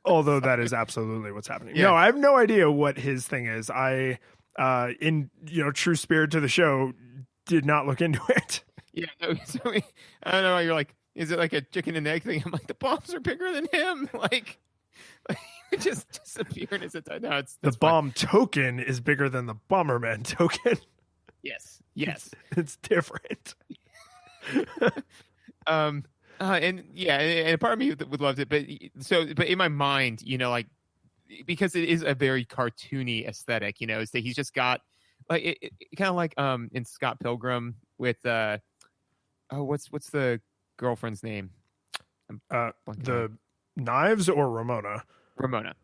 Speaker 2: Although that is absolutely what's happening. Yeah. No, I have no idea what his thing is. I in true spirit to the show, did not look into it.
Speaker 3: Yeah, no, so I don't know. You're like, is it like a chicken and egg thing? I'm like, the bombs are bigger than him. Like it just disappeared as it died. No,
Speaker 2: the bomb token is bigger than the Bomberman token.
Speaker 3: Yes.
Speaker 2: It's different.
Speaker 3: And part of me would love it, but in my mind, like, because it is a very cartoony aesthetic, is that he's just got like it kind of like in Scott Pilgrim with what's the girlfriend's name?
Speaker 2: The Knives or Ramona?
Speaker 3: Ramona.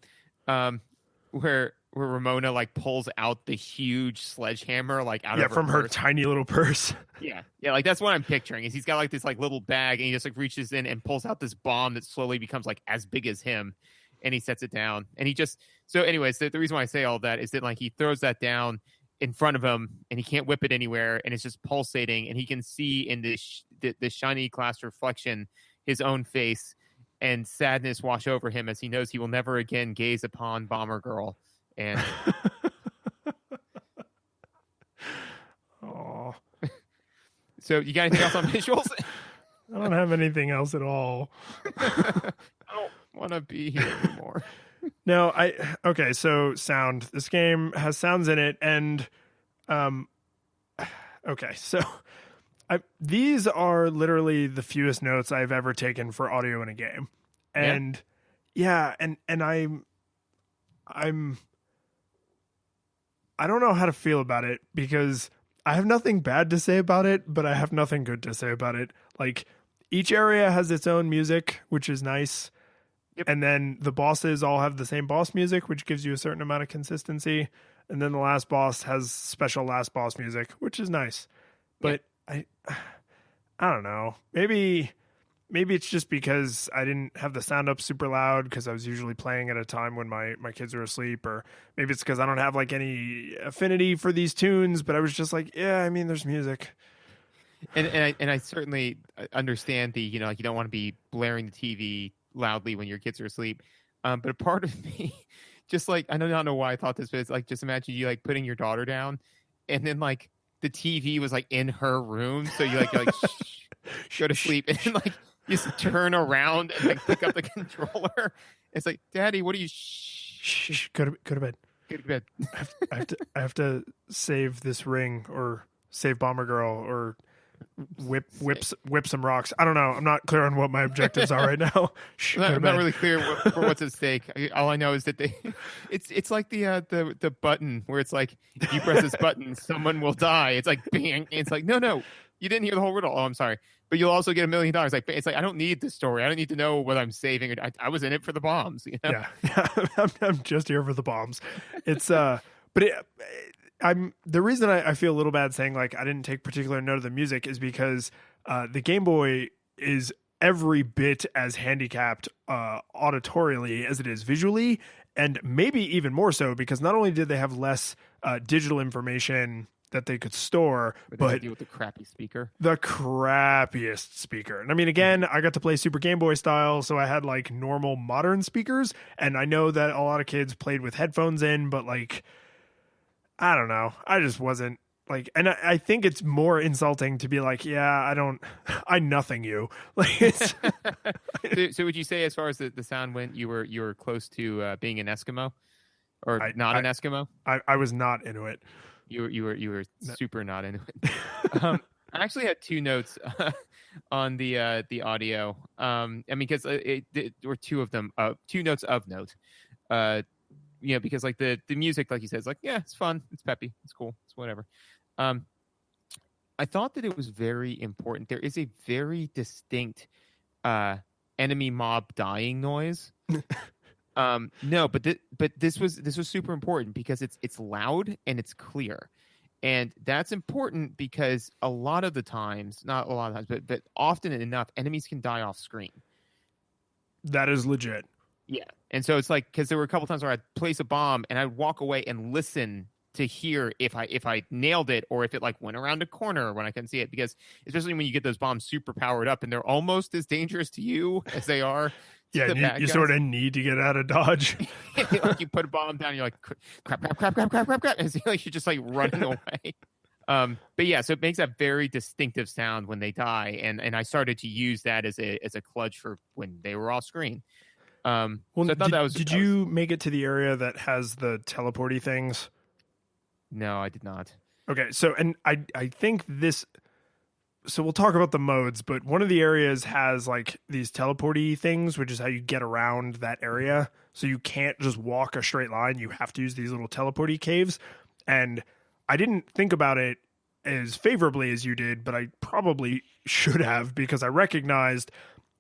Speaker 3: Where Ramona like pulls out the huge sledgehammer like out of
Speaker 2: from her tiny little purse.
Speaker 3: Yeah, like that's what I'm picturing. Is he's got like this like little bag and he just like reaches in and pulls out this bomb that slowly becomes like as big as him, and he sets it down. And he just anyways, the reason why I say all that is that like he throws that down in front of him and he can't whip it anywhere, and it's just pulsating, and he can see in this shiny glass reflection his own face, and sadness wash over him as he knows he will never again gaze upon Bomber Girl. And
Speaker 2: oh,
Speaker 3: so you got anything else on visuals?
Speaker 2: I don't have anything else at all.
Speaker 3: want to be here anymore.
Speaker 2: No, okay, so sound. This game has sounds in it, and okay, so these are literally the fewest notes I've ever taken for audio in a game. And and I'm I don't know how to feel about it because I have nothing bad to say about it, but I have nothing good to say about it. Like each area has its own music, which is nice.
Speaker 3: Yep.
Speaker 2: And then the bosses all have the same boss music, which gives you a certain amount of consistency. And then the last boss has special last boss music, which is nice. But I don't know. Maybe it's just because I didn't have the sound up super loud because I was usually playing at a time when my kids were asleep, or maybe it's because I don't have like any affinity for these tunes, but I was just like, yeah, I mean, there's music.
Speaker 3: And I certainly understand the, you don't want to be blaring the TV loudly when your kids are asleep. But a part of me, just like, I don't know why I thought this, but it's like, just imagine you like putting your daughter down and then like the TV was like in her room. So you're like shh, go to sleep. And then like, you just turn around and like pick up the controller. It's like, Daddy, what are you?
Speaker 2: Shh, go to bed.
Speaker 3: Go to bed.
Speaker 2: I have to save this ring, or save Bomber Girl, or whip some rocks. I don't know. I'm not clear on what my objectives are right now. Shh,
Speaker 3: I'm not really clear for what's at stake. All I know is that it's like the button where it's like if you press this button, someone will die. It's like bang. It's like no, you didn't hear the whole riddle. Oh, I'm sorry. But you'll also get $1 million. Like it's like I don't need the story. I don't need to know what I'm saving. I was in it for the bombs.
Speaker 2: Yeah. I'm just here for the bombs. It's but I'm the reason I feel a little bad saying like I didn't take particular note of the music is because the Game Boy is every bit as handicapped auditorially as it is visually, and maybe even more so because not only did they have less digital information that they could store, but
Speaker 3: deal with the crappy speaker.
Speaker 2: The crappiest speaker. And I mean, again, I got to play Super Game Boy style, so I had like normal modern speakers, and I know that a lot of kids played with headphones in, but like, I don't know. I just wasn't like, and I think it's more insulting to be like, yeah, I nothing you. Like, it's
Speaker 3: so would you say, as far as the sound went, you were close to being an Eskimo, or an Eskimo?
Speaker 2: I was not into it.
Speaker 3: You were super not into it. I actually had two notes on the audio. I mean, because there were two of them, two notes of note. Because like the music, like you said, is like, yeah, it's fun, it's peppy, it's cool, it's whatever. I thought that it was very important. There is a very distinct enemy mob dying noise. No, but this was super important because it's loud and it's clear, and that's important because a lot of the times, not a lot of times, but often enough, enemies can die off screen.
Speaker 2: That is legit.
Speaker 3: Yeah, and so it's like, because there were a couple times where I'd place a bomb and I'd walk away and listen to hear if I nailed it or if it like went around a corner when I couldn't see it, because especially when you get those bombs super powered up and they're almost as dangerous to you as they are.
Speaker 2: Yeah, you sort of need to get out of dodge.
Speaker 3: Like you put a bomb down, and you're like, crap, and it's like you're just like running away. But yeah, so it makes a very distinctive sound when they die, and I started to use that as a clutch for when they were off screen.
Speaker 2: Well,
Speaker 3: so I thought
Speaker 2: did you make it to the area that has the teleporty things?
Speaker 3: No, I did not.
Speaker 2: Okay, so and I think this. So we'll talk about the modes, but one of the areas has like these teleporty things, which is how you get around that area. So you can't just walk a straight line. You have to use these little teleporty caves. And I didn't think about it as favorably as you did, but I probably should have, because I recognized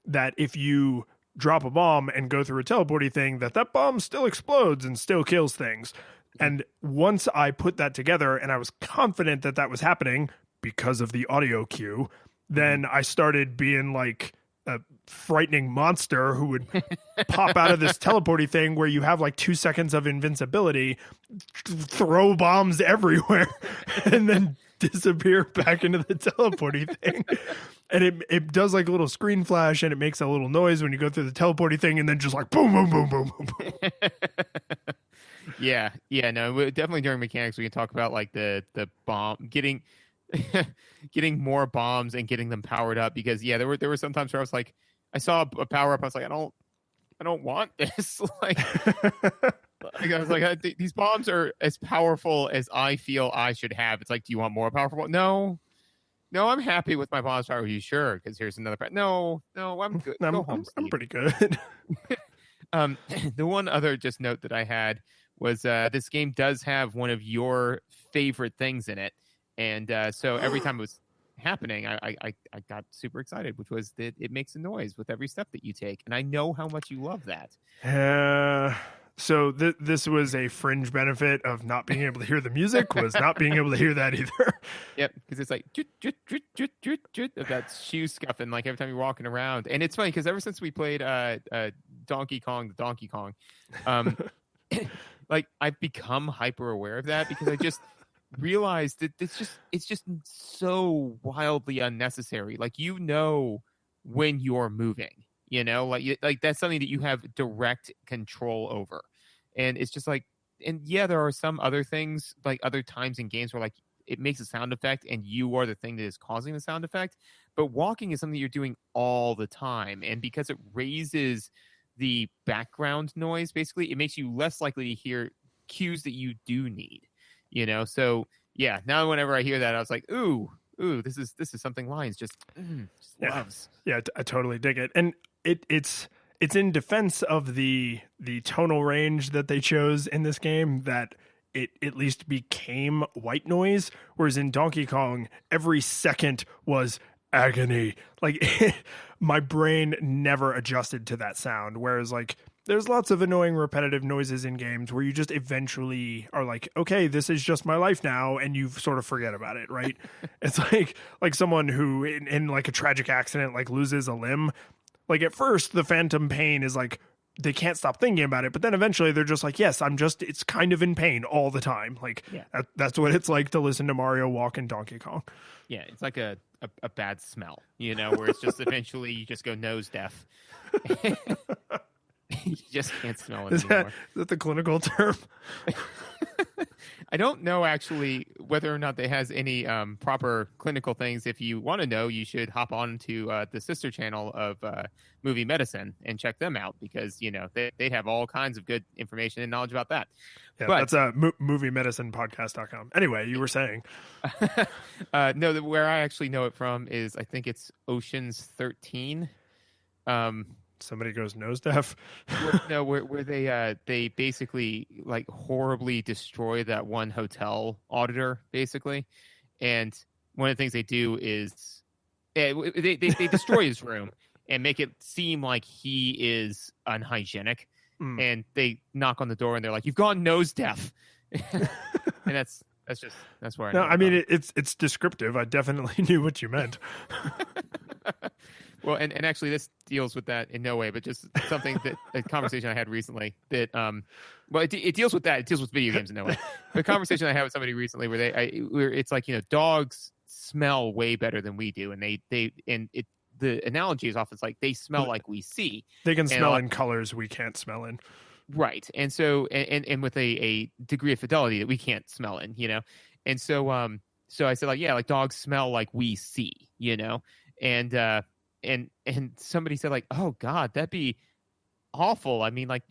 Speaker 2: that if you drop a bomb and go through a teleporty thing, that bomb still explodes and still kills things. And once I put that together and I was confident that was happening, because of the audio cue, then I started being like a frightening monster who would pop out of this teleporty thing where you have like 2 seconds of invincibility, throw bombs everywhere, and then disappear back into the teleporty thing. And it does like a little screen flash, and it makes a little noise when you go through the teleporty thing, and then just like boom, boom, boom, boom, boom, boom.
Speaker 3: Yeah, no, definitely during mechanics we can talk about like the bomb getting more bombs and getting them powered up, because there were some times where I was like, I saw a power up, I was like, don't want this. I was like, these bombs are as powerful as I feel I should have. It's like, do you want more powerful? No, I'm happy with my bombs power. Are you sure? Because here's another. No, I'm good. Go home,
Speaker 2: I'm
Speaker 3: Steve.
Speaker 2: pretty good.
Speaker 3: The one other just note that I had was this game does have one of your favorite things in it, and so every time it was happening, I got super excited, which was that it makes a noise with every step that you take, and I know how much you love that.
Speaker 2: So this was a fringe benefit of not being able to hear the music, was not being able to hear that either.
Speaker 3: Yep, because it's like of that shoe scuffing like every time you're walking around, and it's funny because ever since we played Donkey Kong, like I've become hyper aware of that because I just realized that it's just so wildly unnecessary. Like when you're moving, like that's something that you have direct control over. And it's just like, and yeah, there are some other things, like other times in games where like it makes a sound effect and you are the thing that is causing the sound effect. But walking is something you're doing all the time. And because it raises the background noise, basically, it makes you less likely to hear cues that you do need, So yeah, now whenever I hear that, I was like, ooh, this is something Lions just loves.
Speaker 2: Yeah, I totally dig it. And it's in defense of the tonal range that they chose in this game that it at least became white noise, whereas in Donkey Kong, every second was agony. Like my brain never adjusted to that sound, whereas like there's lots of annoying repetitive noises in games where you just eventually are like, okay, this is just my life now, and you sort of forget about it, right? It's like someone who in like a tragic accident like loses a limb. Like at first the phantom pain is like they can't stop thinking about it, but then eventually they're just like, yes, it's kind of in pain all the time. Like that's what it's like to listen to Mario walk in Donkey Kong.
Speaker 3: Yeah, it's like a bad smell, where it's just eventually you just go nose deaf. You just can't smell it anymore.
Speaker 2: Is that the clinical term?
Speaker 3: I don't know actually whether or not they has any proper clinical things. If you want to know, you should hop on to the sister channel of Movie Medicine and check them out because they have all kinds of good information and knowledge about that.
Speaker 2: Yeah, but, that's moviemedicinepodcast.com. Anyway, you were saying.
Speaker 3: No, where I actually know it from is I think it's Ocean's 13.
Speaker 2: Somebody goes nose deaf.
Speaker 3: where they basically like horribly destroy that one hotel auditor, basically, and one of the things they do is they destroy his room and make it seem like he is unhygienic, and they knock on the door and they're like, "You've gone nose deaf," and that's where I know.
Speaker 2: No, I mean it's descriptive. I definitely knew what you meant.
Speaker 3: Well, and actually, this deals with that in no way, but just something that a conversation I had recently that, well, it deals with that. It deals with video games in no way. The conversation I had with somebody recently where it's like dogs smell way better than we do, and the analogy is often like they smell like we see.
Speaker 2: They can smell in colors we can't smell in.
Speaker 3: Right, and so and with a degree of fidelity that we can't smell in, and so so I said like like dogs smell like we see, and somebody said like, oh God, that'd be awful. I mean, I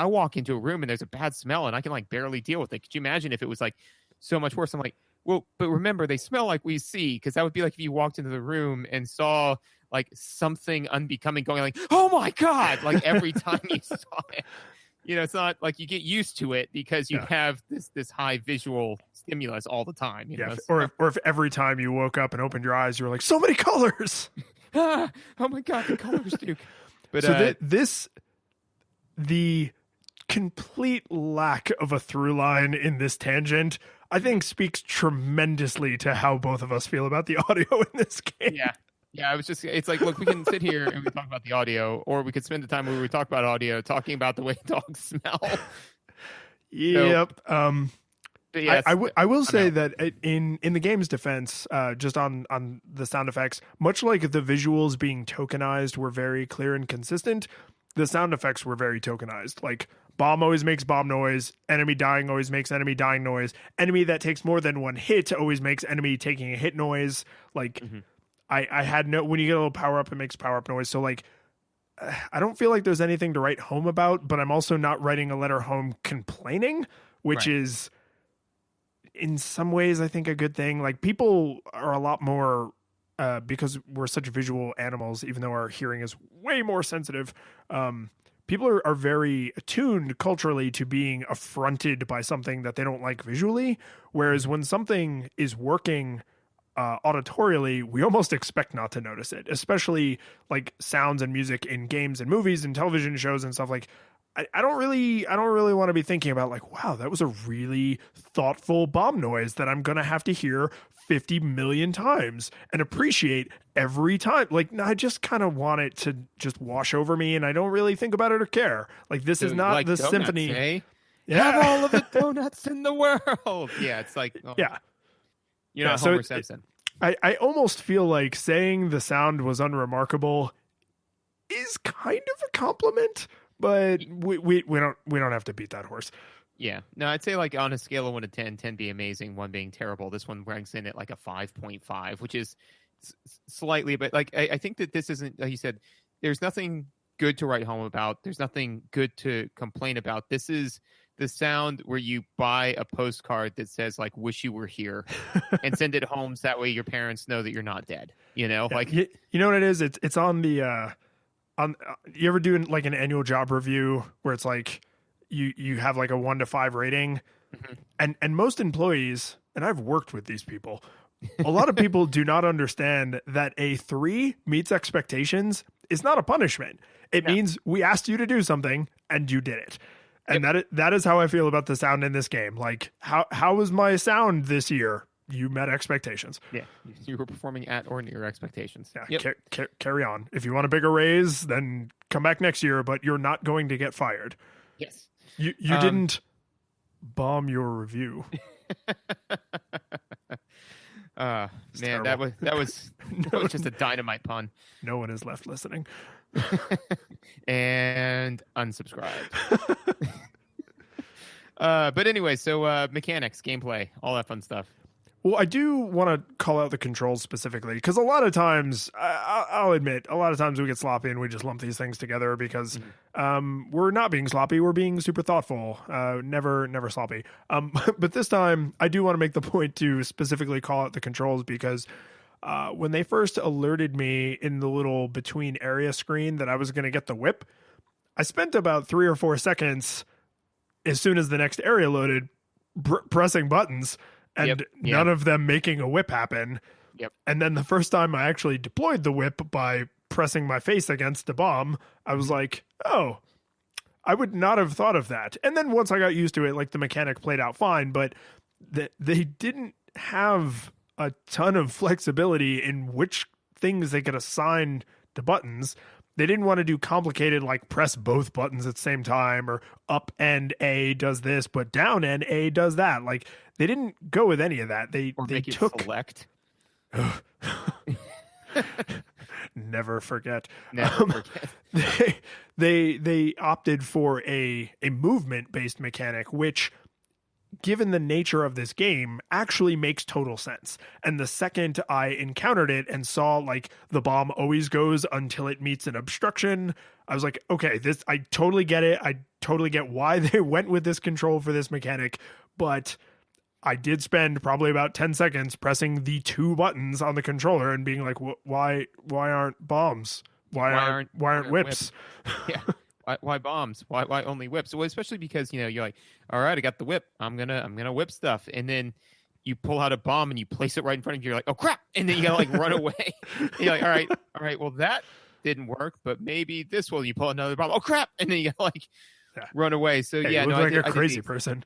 Speaker 3: walk into a room and there's a bad smell and I can like barely deal with it. Could you imagine if it was like so much worse? I'm like, well, but remember they smell like we see, because that would be like if you walked into the room and saw like something unbecoming going like, oh my God, like every time you saw it. It's not like you get used to it because you have this high visual stimulus all the time.
Speaker 2: Or if every time you woke up and opened your eyes, you were like, so many colors.
Speaker 3: Oh my God, the colors, Duke. But
Speaker 2: so the complete lack of a through line in this tangent, I think, speaks tremendously to how both of us feel about the audio in this game.
Speaker 3: Yeah, it's like, look, we can sit here and we talk about the audio, or we could spend the time where we talk about audio, talking about the way dogs smell.
Speaker 2: Yep.
Speaker 3: So, yes,
Speaker 2: I will say that in the game's defense, just on the sound effects, much like the visuals being tokenized were very clear and consistent, the sound effects were very tokenized. Like, bomb always makes bomb noise, enemy dying always makes enemy dying noise, enemy that takes more than one hit always makes enemy taking a hit noise. Like, I had when you get a little power up, it makes power up noise. So like, I don't feel like there's anything to write home about, but I'm also not writing a letter home complaining, which
Speaker 3: Right.
Speaker 2: is in some ways I think a good thing. Like people are a lot more because we're such visual animals, even though our hearing is way more sensitive. People are very attuned culturally to being affronted by something that they don't like visually. Whereas when something is working auditorially, we almost expect not to notice it, especially like sounds and music in games and movies and television shows and stuff. Like I don't really want to be thinking about like, wow, that was a really thoughtful bomb noise that I'm gonna have to hear 50 million times and appreciate every time. Like, I just kind of want it to just wash over me, and I don't really think about it or care. Like, this is
Speaker 3: So,
Speaker 2: not
Speaker 3: like
Speaker 2: the
Speaker 3: donuts,
Speaker 2: symphony.
Speaker 3: Eh?
Speaker 2: Yeah.
Speaker 3: Have all of the donuts in the world. Yeah, it's like, oh,
Speaker 2: Yeah.
Speaker 3: you're not
Speaker 2: so
Speaker 3: Homer Simpson.
Speaker 2: I almost feel like saying the sound was unremarkable is kind of a compliment, but we don't have to beat that horse.
Speaker 3: Yeah. No, I'd say like on a scale of 1 to 10, 10 being amazing, 1 being terrible. This one ranks in at like a 5.5, which is slightly, but like I think that this isn't, like you said, there's nothing good to write home about. There's nothing good to complain about. This is the sound where you buy a postcard that says like "Wish you were here" and send it home, so that way your parents know that you're not dead. You know,
Speaker 2: Yeah,
Speaker 3: like
Speaker 2: you know what it is? It's on the on. You ever do like an annual job review where it's like you have like a 1 to 5 rating, and most employees, and I've worked with these people. A lot of people do not understand that a 3 meets expectations is not a punishment. It means we asked you to do something and you did it. And that is how I feel about the sound in this game. Like, how was my sound this year? You met expectations.
Speaker 3: yeah, you were performing at or near expectations.
Speaker 2: Yeah, carry on. If you want a bigger raise, then come back next year, but you're not going to get fired.
Speaker 3: Yes.
Speaker 2: You didn't bomb your review.
Speaker 3: Man,
Speaker 2: terrible.
Speaker 3: that was just a dynamite pun.
Speaker 2: No one is left listening.
Speaker 3: And unsubscribed. But anyway, so mechanics, gameplay, all that fun stuff.
Speaker 2: Well, I do want to call out the controls specifically because a lot of times, I'll admit, a lot of times we get sloppy and we just lump these things together because we're not being sloppy. We're being super thoughtful. Never sloppy. But this time, I do want to make the point to specifically call out the controls because when they first alerted me in the little between area screen that I was going to get the whip, I spent about 3 or 4 seconds as soon as the next area loaded pressing buttons. And none of them making a whip happen.
Speaker 3: Yep.
Speaker 2: And then the first time I actually deployed the whip by pressing my face against a bomb, I was like, oh, I would not have thought of that. And then once I got used to it, like the mechanic played out fine, but they didn't have a ton of flexibility in which things they could assign to buttons. They didn't want to do complicated, like press both buttons at the same time, or up and A does this, but down and A does that. Like they didn't go with any of that. They took
Speaker 3: select.
Speaker 2: Never forget.
Speaker 3: Never forget.
Speaker 2: They opted for a movement based mechanic, which, given the nature of this game, actually makes total sense. And the second I encountered it and saw like the bomb always goes until it meets an obstruction, I was like, okay, I totally get it. I totally get why they went with this control for this mechanic, but I did spend probably about 10 seconds pressing the 2 buttons on the controller and being like, why aren't bombs? Why aren't whips?
Speaker 3: Yeah. Why bombs? Why only whips? Well, especially because you're like, all right, I got the whip. I'm gonna whip stuff, and then you pull out a bomb and you place it right in front of you. You're like, oh crap! And then you gotta like run away. And you're like, all right. Well, that didn't work, but maybe this will. You pull another bomb. Oh crap! And then you gotta like run away. So
Speaker 2: you look like a crazy person.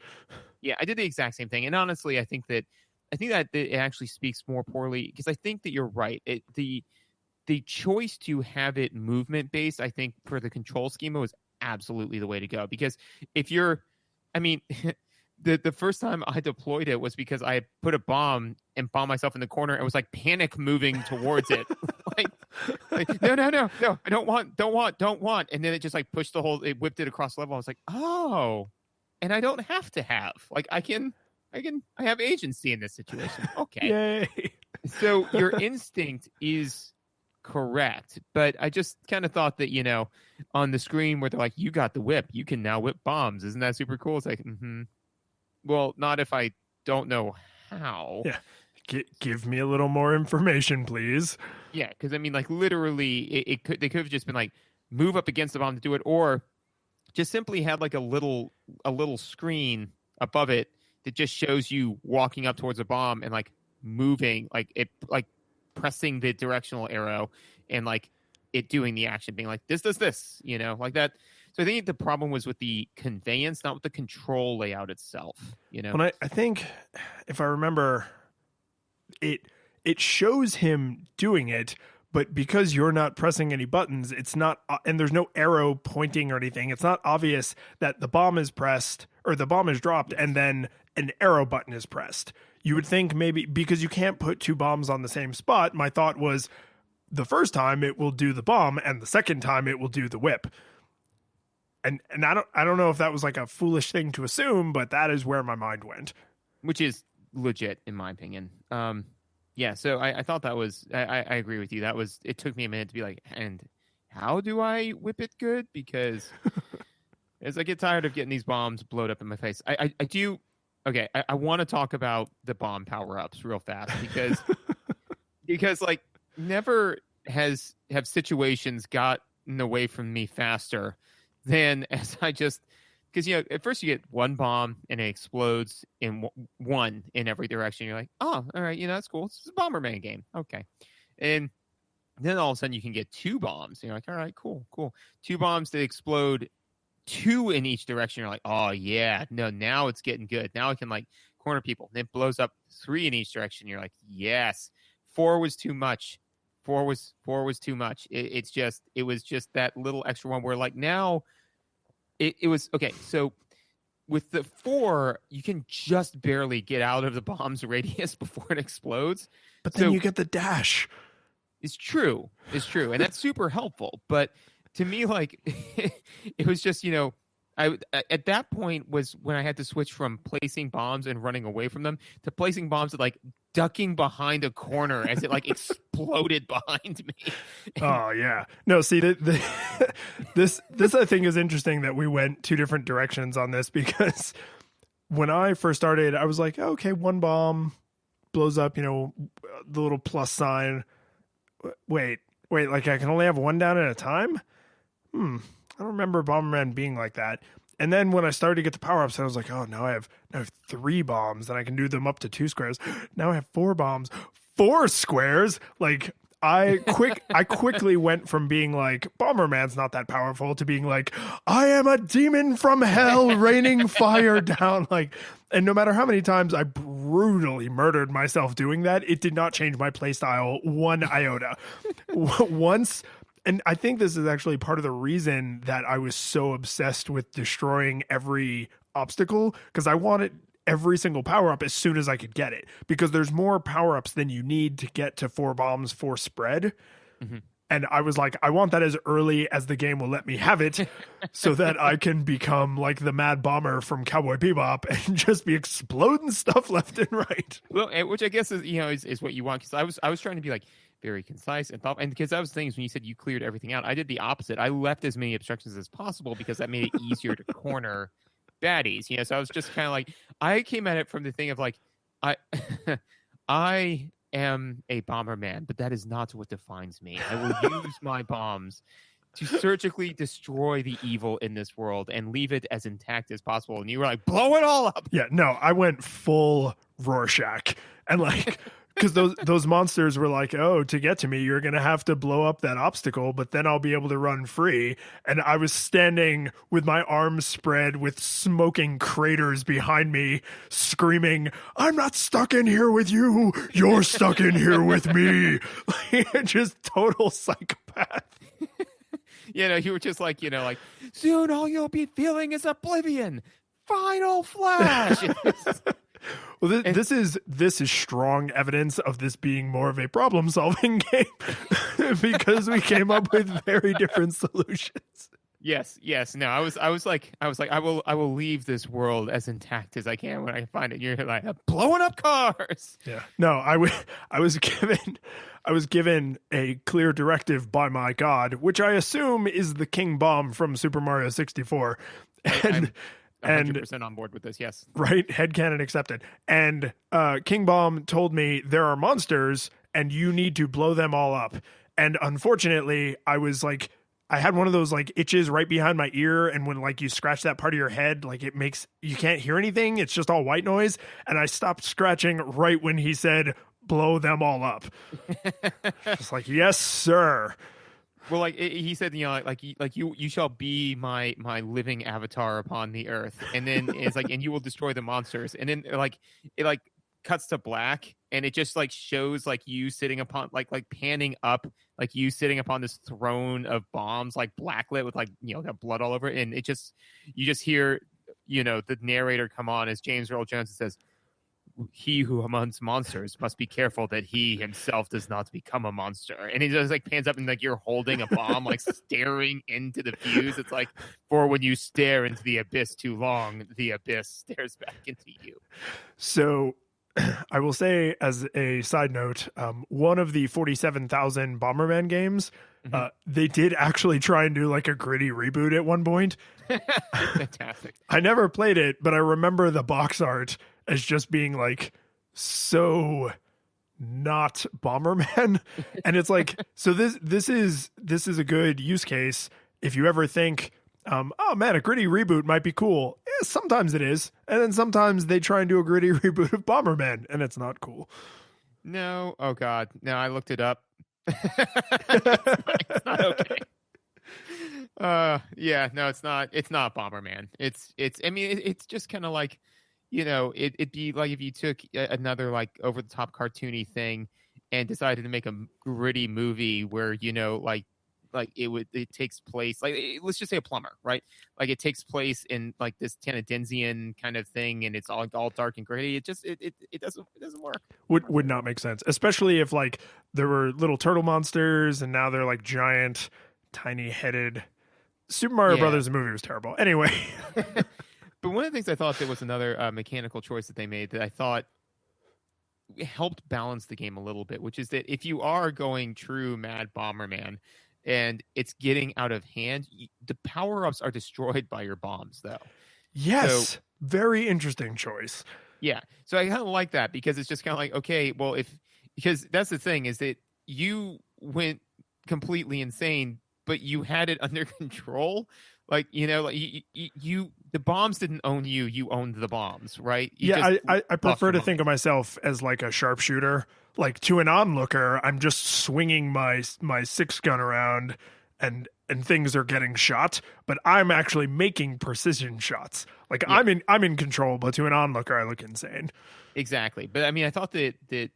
Speaker 3: Yeah, I did the exact same thing, and honestly, I think that it actually speaks more poorly because I think that you're right. The choice to have it movement based, I think, for the control schema was absolutely the way to go. Because if you're, I mean, the first time I deployed it was because I put a bomb and bombed myself in the corner and was like panic moving towards it. like no, I don't want. And then it just like pushed it whipped it across the level. I was like, oh, and I don't have to have, like, I have agency in this situation. Okay.
Speaker 2: Yay.
Speaker 3: So your instinct is correct. But I just kind of thought that, on the screen where they're like, you got the whip, you can now whip bombs. Isn't that super cool? It's like, well, not if I don't know how.
Speaker 2: Yeah. Give me a little more information, please.
Speaker 3: Yeah, because I mean, like literally, they could have just been like, move up against the bomb to do it, or just simply had like a little screen above it that just shows you walking up towards a bomb and like moving, like pressing the directional arrow and like it doing the action, being like this, like that. So I think the problem was with the conveyance, not with the control layout itself.
Speaker 2: When I think, if I remember, it shows him doing it, but because you're not pressing any buttons, it's not, and there's no arrow pointing or anything. It's not obvious that the bomb is pressed or the bomb is dropped and then an arrow button is pressed. You would think maybe because you can't put two bombs on the same spot. My thought was the first time it will do the bomb and the second time it will do the whip. And I don't know if that was like a foolish thing to assume, but that is where my mind went.
Speaker 3: Which is legit in my opinion. Yeah, so I thought that was, I agree with you. It took me a minute to be like, and how do I whip it good? Because as I get tired of getting these bombs blowed up in my face, I do, okay, I want to talk about the bomb power-ups real fast because like never have situations gotten away from me faster than as I just, because, at first you get one bomb and it explodes in one in every direction. You're like, oh, all right, that's cool. It's a Bomberman game. Okay. And then all of a sudden you can get two bombs. And you're like, all right, cool. Two bombs that explode two in each direction. You're like, oh, yeah. No, now it's getting good. Now I can, like, corner people. And it blows up three in each direction. You're like, yes. Four was too much. Four was too much. It was just that little extra one where, like, now... It was okay. So with the 4, you can just barely get out of the bomb's radius before it explodes.
Speaker 2: But then you get the dash.
Speaker 3: It's true, and that's super helpful. But to me, like, it was just I at that point was when I had to switch from placing bombs and running away from them to placing bombs and like ducking behind a corner as it like exploded behind me.
Speaker 2: Oh yeah, no. See, this I think is interesting that we went two different directions on this because when I first started, I was like, okay, one bomb blows up, the little plus sign. Wait, like I can only have one down at a time. I don't remember Bomberman being like that. And then when I started to get the power-ups, I was like, oh, now I have 3 bombs, and I can do them up to 2 squares. Now I have 4 bombs, 4 squares. Like, I quickly went from being like, Bomberman's not that powerful, to being like, I am a demon from hell raining fire down. Like, and no matter how many times I brutally murdered myself doing that, it did not change my playstyle one iota. Once... And I think this is actually part of the reason that I was so obsessed with destroying every obstacle, because I wanted every single power-up as soon as I could get it, because there's more power-ups than you need to get to 4 bombs, 4 spread. Mm-hmm. And I was like, I want that as early as the game will let me have it so that I can become like the Mad Bomber from Cowboy Bebop and just be exploding stuff left and right.
Speaker 3: Well, which I guess is what you want, because I was trying to be like, very concise and thoughtful. And because that was things when you said you cleared everything out, I did the opposite. I left as many obstructions as possible because that made it easier to corner baddies. So I was just kind of like, I came at it from the thing of like, I am a Bomberman, but that is not what defines me. I will use my bombs to surgically destroy the evil in this world and leave it as intact as possible. And you were like, blow it all up.
Speaker 2: Yeah, no, I went full Rorschach and like... Because those monsters were like, oh, to get to me, you're going to have to blow up that obstacle, but then I'll be able to run free. And I was standing with my arms spread with smoking craters behind me, screaming, I'm not stuck in here with you. You're stuck in here with me. Like, just total psychopath.
Speaker 3: You were just like, like, soon all you'll be feeling is oblivion. Final flash.
Speaker 2: Well, this is strong evidence of this being more of a problem-solving game because we came up with very different solutions.
Speaker 3: Yes. No, I was like, I will leave this world as intact as I can when I find it. You're like blowing up cars.
Speaker 2: Yeah. No, I was given a clear directive by my god, which I assume is the King Bomb from Super Mario 64. And
Speaker 3: I'm 100% on board with this. Yes.
Speaker 2: right, headcanon accepted. And King Bomb told me there are monsters and you need to blow them all up. And unfortunately, I had one of those like itches right behind my ear, and when like you scratch that part of your head, like it makes you can't hear anything. It's just all white noise. And I stopped scratching right when he said, "Blow them all up." It's like, yes, sir.
Speaker 3: Well, like he said, you shall be my living avatar upon the earth, and then it's like, and you will destroy the monsters, and then it cuts to black, and it just like shows like you sitting upon like panning up, like you sitting upon this throne of bombs, like blacklit with like got blood all over it, and you just hear the narrator come on as James Earl Jones says, "He who amongst monsters must be careful that he himself does not become a monster." And he just like pans up and like you're holding a bomb, like staring into the fuse. It's like, for when you stare into the abyss too long, the abyss stares back into you.
Speaker 2: So I will say, as a side note, one of the 47,000 Bomberman games, they did actually try and do like a gritty reboot at one point.
Speaker 3: Fantastic.
Speaker 2: I never played it, but I remember the box art as just being like so not Bomberman. And it's like, so this is a good use case if you ever think, oh man, a gritty reboot might be cool. Yeah, sometimes it is, and then sometimes they try and do a gritty reboot of Bomberman, and it's not cool.
Speaker 3: No, oh god, no, I looked it up. It's not okay. Yeah, no, it's not. It's not Bomberman. It's. I mean, it's just kind of like, it'd be like if you took another like over the top cartoony thing and decided to make a gritty movie where it takes place let's just say a plumber, right? Like it takes place in like this Tanadensian kind of thing, and it's all dark and gritty. It just it doesn't work.
Speaker 2: Would not make sense, especially if like there were little turtle monsters and now they're like giant, tiny headed. Super Mario Brothers, the movie was terrible. Anyway.
Speaker 3: But one of the things I thought that was another mechanical choice that they made that I thought helped balance the game a little bit, which is that if you are going true Mad Bomberman and it's getting out of hand, the power-ups are destroyed by your bombs, though.
Speaker 2: Yes.
Speaker 3: So,
Speaker 2: very interesting choice.
Speaker 3: Yeah. So I kind of like that because it's just kind of like, okay, well, because that's the thing is that you went completely insane, but you had it under control. Like, you the bombs didn't own you. You owned the bombs, right?
Speaker 2: I prefer to think of myself as like a sharpshooter. Like to an onlooker, I'm just swinging my 6-gun around and things are getting shot, but I'm actually making precision shots. Like I'm in control, but to an onlooker, I look insane.
Speaker 3: Exactly. But I mean, I thought that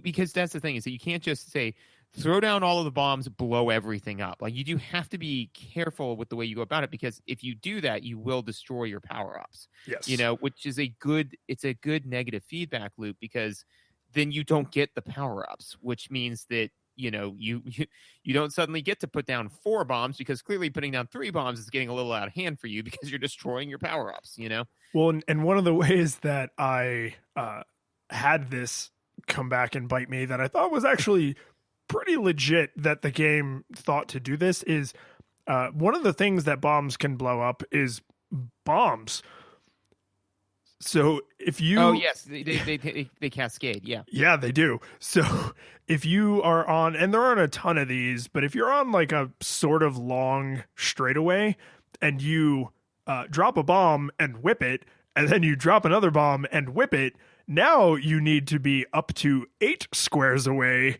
Speaker 3: because that's the thing is that you can't just say throw down all of the bombs, blow everything up. Like you do have to be careful with the way you go about it, because if you do that, you will destroy your power-ups.
Speaker 2: Yes.
Speaker 3: Which is a good negative feedback loop, because then you don't get the power-ups, which means that you don't suddenly get to put down 4 bombs, because clearly putting down 3 bombs is getting a little out of hand for you because you're destroying your power-ups.
Speaker 2: Well, and one of the ways that I had this come back and bite me that I thought was actually pretty legit that the game thought to do this is one of the things that bombs can blow up is bombs. So if you...
Speaker 3: Oh, yes. They cascade, yeah.
Speaker 2: Yeah, they do. So if you are on... And there aren't a ton of these, but if you're on like a sort of long straightaway and you drop a bomb and whip it, and then you drop another bomb and whip it, now you need to be up to 8 squares away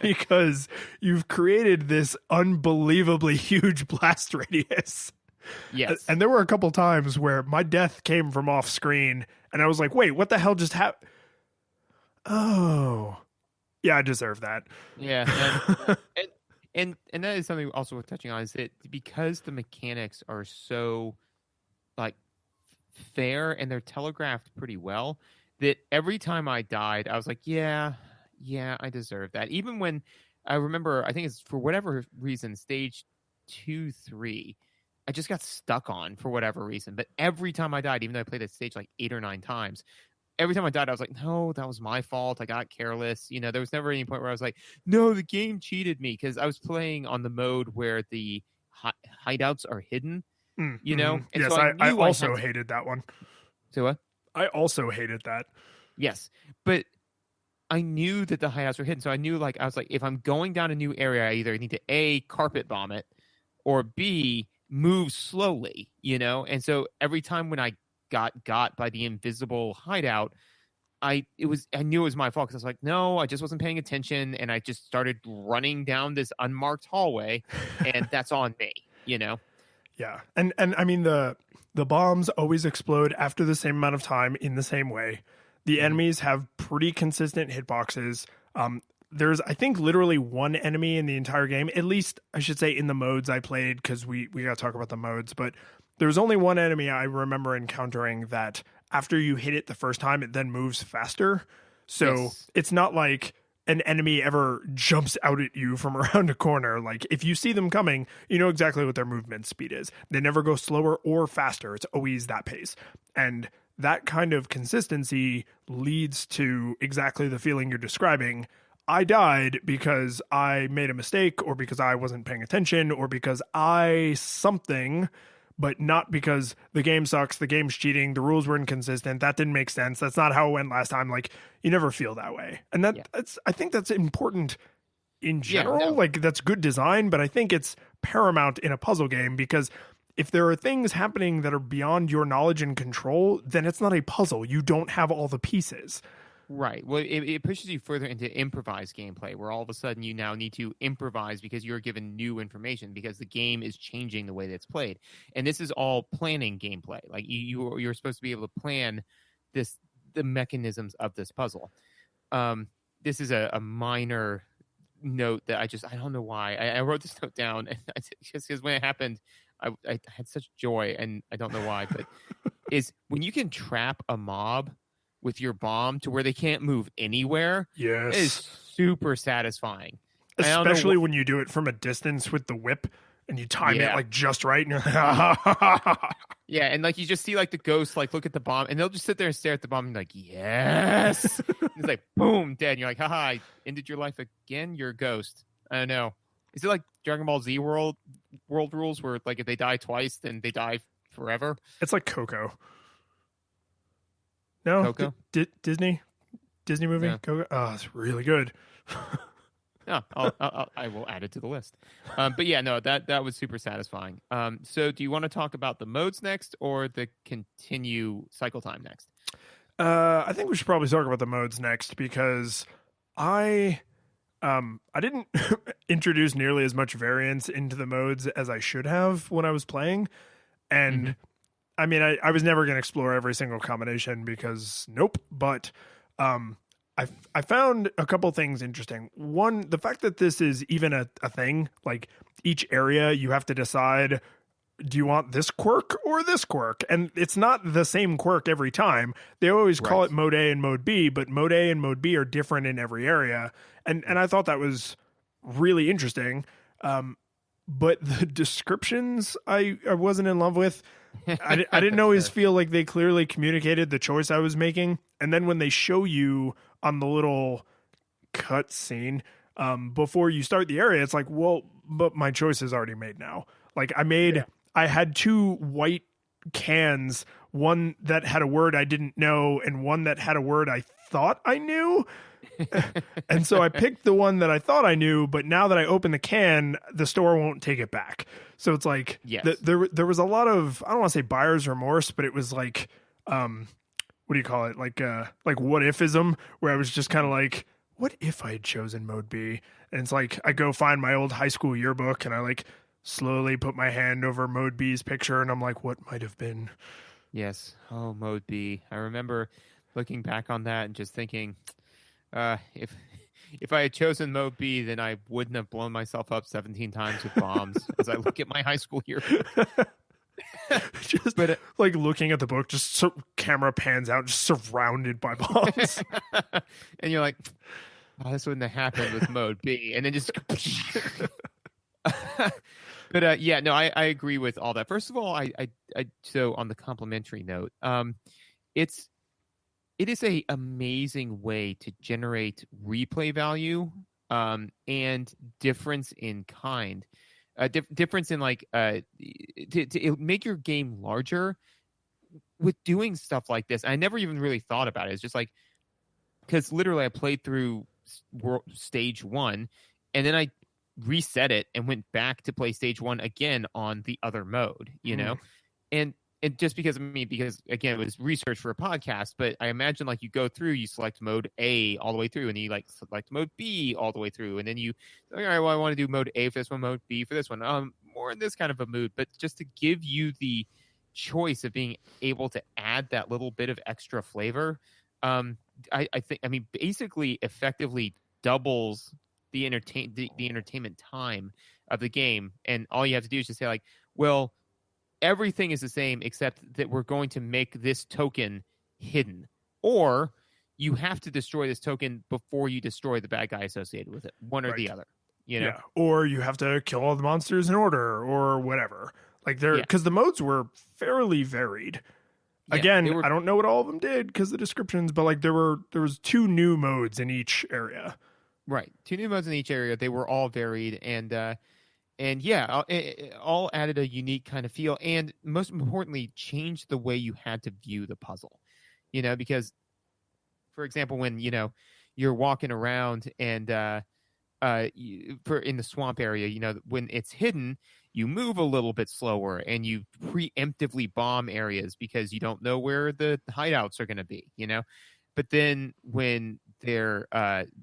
Speaker 2: because you've created this unbelievably huge blast radius.
Speaker 3: Yes.
Speaker 2: And there were a couple times where my death came from off screen and I was like, wait, what the hell just happened? Oh, yeah, I deserve that.
Speaker 3: Yeah. And that is something also worth touching on, is that because the mechanics are so like fair and they're telegraphed pretty well, that every time I died, I was like, yeah, I deserve that. Even when I remember, I think it's for whatever reason, stage 2, 3, I just got stuck on for whatever reason. But every time I died, even though I played that stage like 8 or 9 times, every time I died, I was like, no, that was my fault. I got careless. You know, there was never any point where I was like, no, the game cheated me, because I was playing on the mode where the hideouts are hidden, you know? And
Speaker 2: yes,
Speaker 3: so
Speaker 2: I also hated that one.
Speaker 3: So what?
Speaker 2: I also hated that.
Speaker 3: Yes. But I knew that the hideouts were hidden. So I knew, like, I was like, if I'm going down a new area, I either need to A, carpet bomb it, or B, move slowly, you know? And so every time when I got by the invisible hideout, I knew it was my fault, because I was like, no, I just wasn't paying attention, and I just started running down this unmarked hallway, and that's on me, you know?
Speaker 2: Yeah. And I mean, the bombs always explode after the same amount of time in the same way. The enemies have pretty consistent hitboxes. There's, I think, literally one enemy in the entire game, at least I should say in the modes I played, because we got to talk about the modes, but there was only one enemy I remember encountering that after you hit it the first time, it then moves faster. So It's not like an enemy ever jumps out at you from around a corner. Like, if you see them coming, you know exactly what their movement speed is. They never go slower or faster. It's always that pace. And that kind of consistency leads to exactly the feeling you're describing. I died because I made a mistake, or because I wasn't paying attention, or because I something, but not because the game sucks, the game's cheating, the rules were inconsistent, that didn't make sense, that's not how it went last time. Like, you never feel that way. And that's, I think that's important in general.
Speaker 3: Yeah, no.
Speaker 2: Like, that's good design, but I think it's paramount in a puzzle game, because if there are things happening that are beyond your knowledge and control, then it's not a puzzle. You don't have all the pieces.
Speaker 3: Right. Well, it pushes you further into improvised gameplay, where all of a sudden you now need to improvise because you're given new information, because the game is changing the way that it's played. And this is all planning gameplay. Like, you're supposed to be able to plan the mechanisms of this puzzle. This is a minor note that I don't know why. I wrote this note down, and just because when it happened, I had such joy, and I don't know why, but is when you can trap a mob with your bomb to where they can't move anywhere.
Speaker 2: Yes.
Speaker 3: It is super satisfying.
Speaker 2: Especially when you do it from a distance with the whip and you time it like just right. And you're
Speaker 3: yeah, and like you just see like the ghost like look at the bomb, and they'll just sit there and stare at the bomb and be like, yes. It's like boom, dead. And you're like, haha, I ended your life again. You're a ghost. I don't know. Is it like Dragon Ball Z world rules where like if they die twice, then they die forever?
Speaker 2: It's like Coco. No,
Speaker 3: Coco?
Speaker 2: Disney movie.
Speaker 3: Yeah.
Speaker 2: Coco. Oh, it's really good.
Speaker 3: No, I will add it to the list. But yeah, no, that was super satisfying. So do you want to talk about the modes next, or the continue cycle time next?
Speaker 2: I think we should probably talk about the modes next, because I didn't introduce nearly as much variance into the modes as I should have when I was playing, and I mean, I was never going to explore every single combination, because nope. But I found a couple things interesting. One, the fact that this is even a thing, like each area you have to decide, do you want this quirk or this quirk? And it's not the same quirk every time. They always call it mode A and mode B, but mode A and mode B are different in every area. And I thought that was really interesting. But the descriptions I wasn't in love with. I didn't always feel like they clearly communicated the choice I was making. And then when they show you on the little cut scene before you start the area, it's like, well, but my choice is already made now. Like I had 2 white cans, one that had a word I didn't know and one that had a word I thought I knew. And so I picked the one that I thought I knew, but now that I open the can, the store won't take it back. So it's like, there was a lot of, I don't want to say buyer's remorse, but it was like, what do you call it? Like what ifism, where I was just kind of like, what if I had chosen mode B? And it's like, I go find my old high school yearbook and I like slowly put my hand over mode B's picture. And I'm like, what might have been?
Speaker 3: Yes. Oh, mode B. I remember looking back on that and just thinking, if I had chosen mode B, then I wouldn't have blown myself up 17 times with bombs. As I look at my high school year,
Speaker 2: but like looking at the book, just camera pans out, just surrounded by bombs,
Speaker 3: and you're like, "Oh, this wouldn't have happened with mode B," and then just. But yeah, no, I agree with all that. First of all, so on the complimentary note, it's it is a amazing way to generate replay value, and difference in kind, difference in like to make your game larger with doing stuff like this. I never even really thought about it. It's just like, because literally I played through stage 1, and then I reset it and went back to play stage 1 again on the other mode, and just because again, it was research for a podcast, but I imagine like you go through, you select mode A all the way through, and then you like select mode B all the way through, and then you, all right, well, I want to do mode A for this one, mode B for this one, more in this kind of a mood, but just to give you the choice of being able to add that little bit of extra flavor, I think, basically effectively doubles the entertainment time of the game, and all you have to do is just say like, well, everything is the same except that we're going to make this token hidden, or you have to destroy this token before you destroy the bad guy associated with it, one or the other,
Speaker 2: Yeah, or you have to kill all the monsters in order or whatever. Like because the modes were fairly varied. Again, I don't know what all of them did because the descriptions, but like there was 2 new modes in each area.
Speaker 3: Right, 2 new modes in each area. They were all varied, and yeah, it all added a unique kind of feel, and most importantly, changed the way you had to view the puzzle. Because, for example, when you're walking around and in the swamp area, when it's hidden, you move a little bit slower and you preemptively bomb areas because you don't know where the hideouts are going to be. But then when they're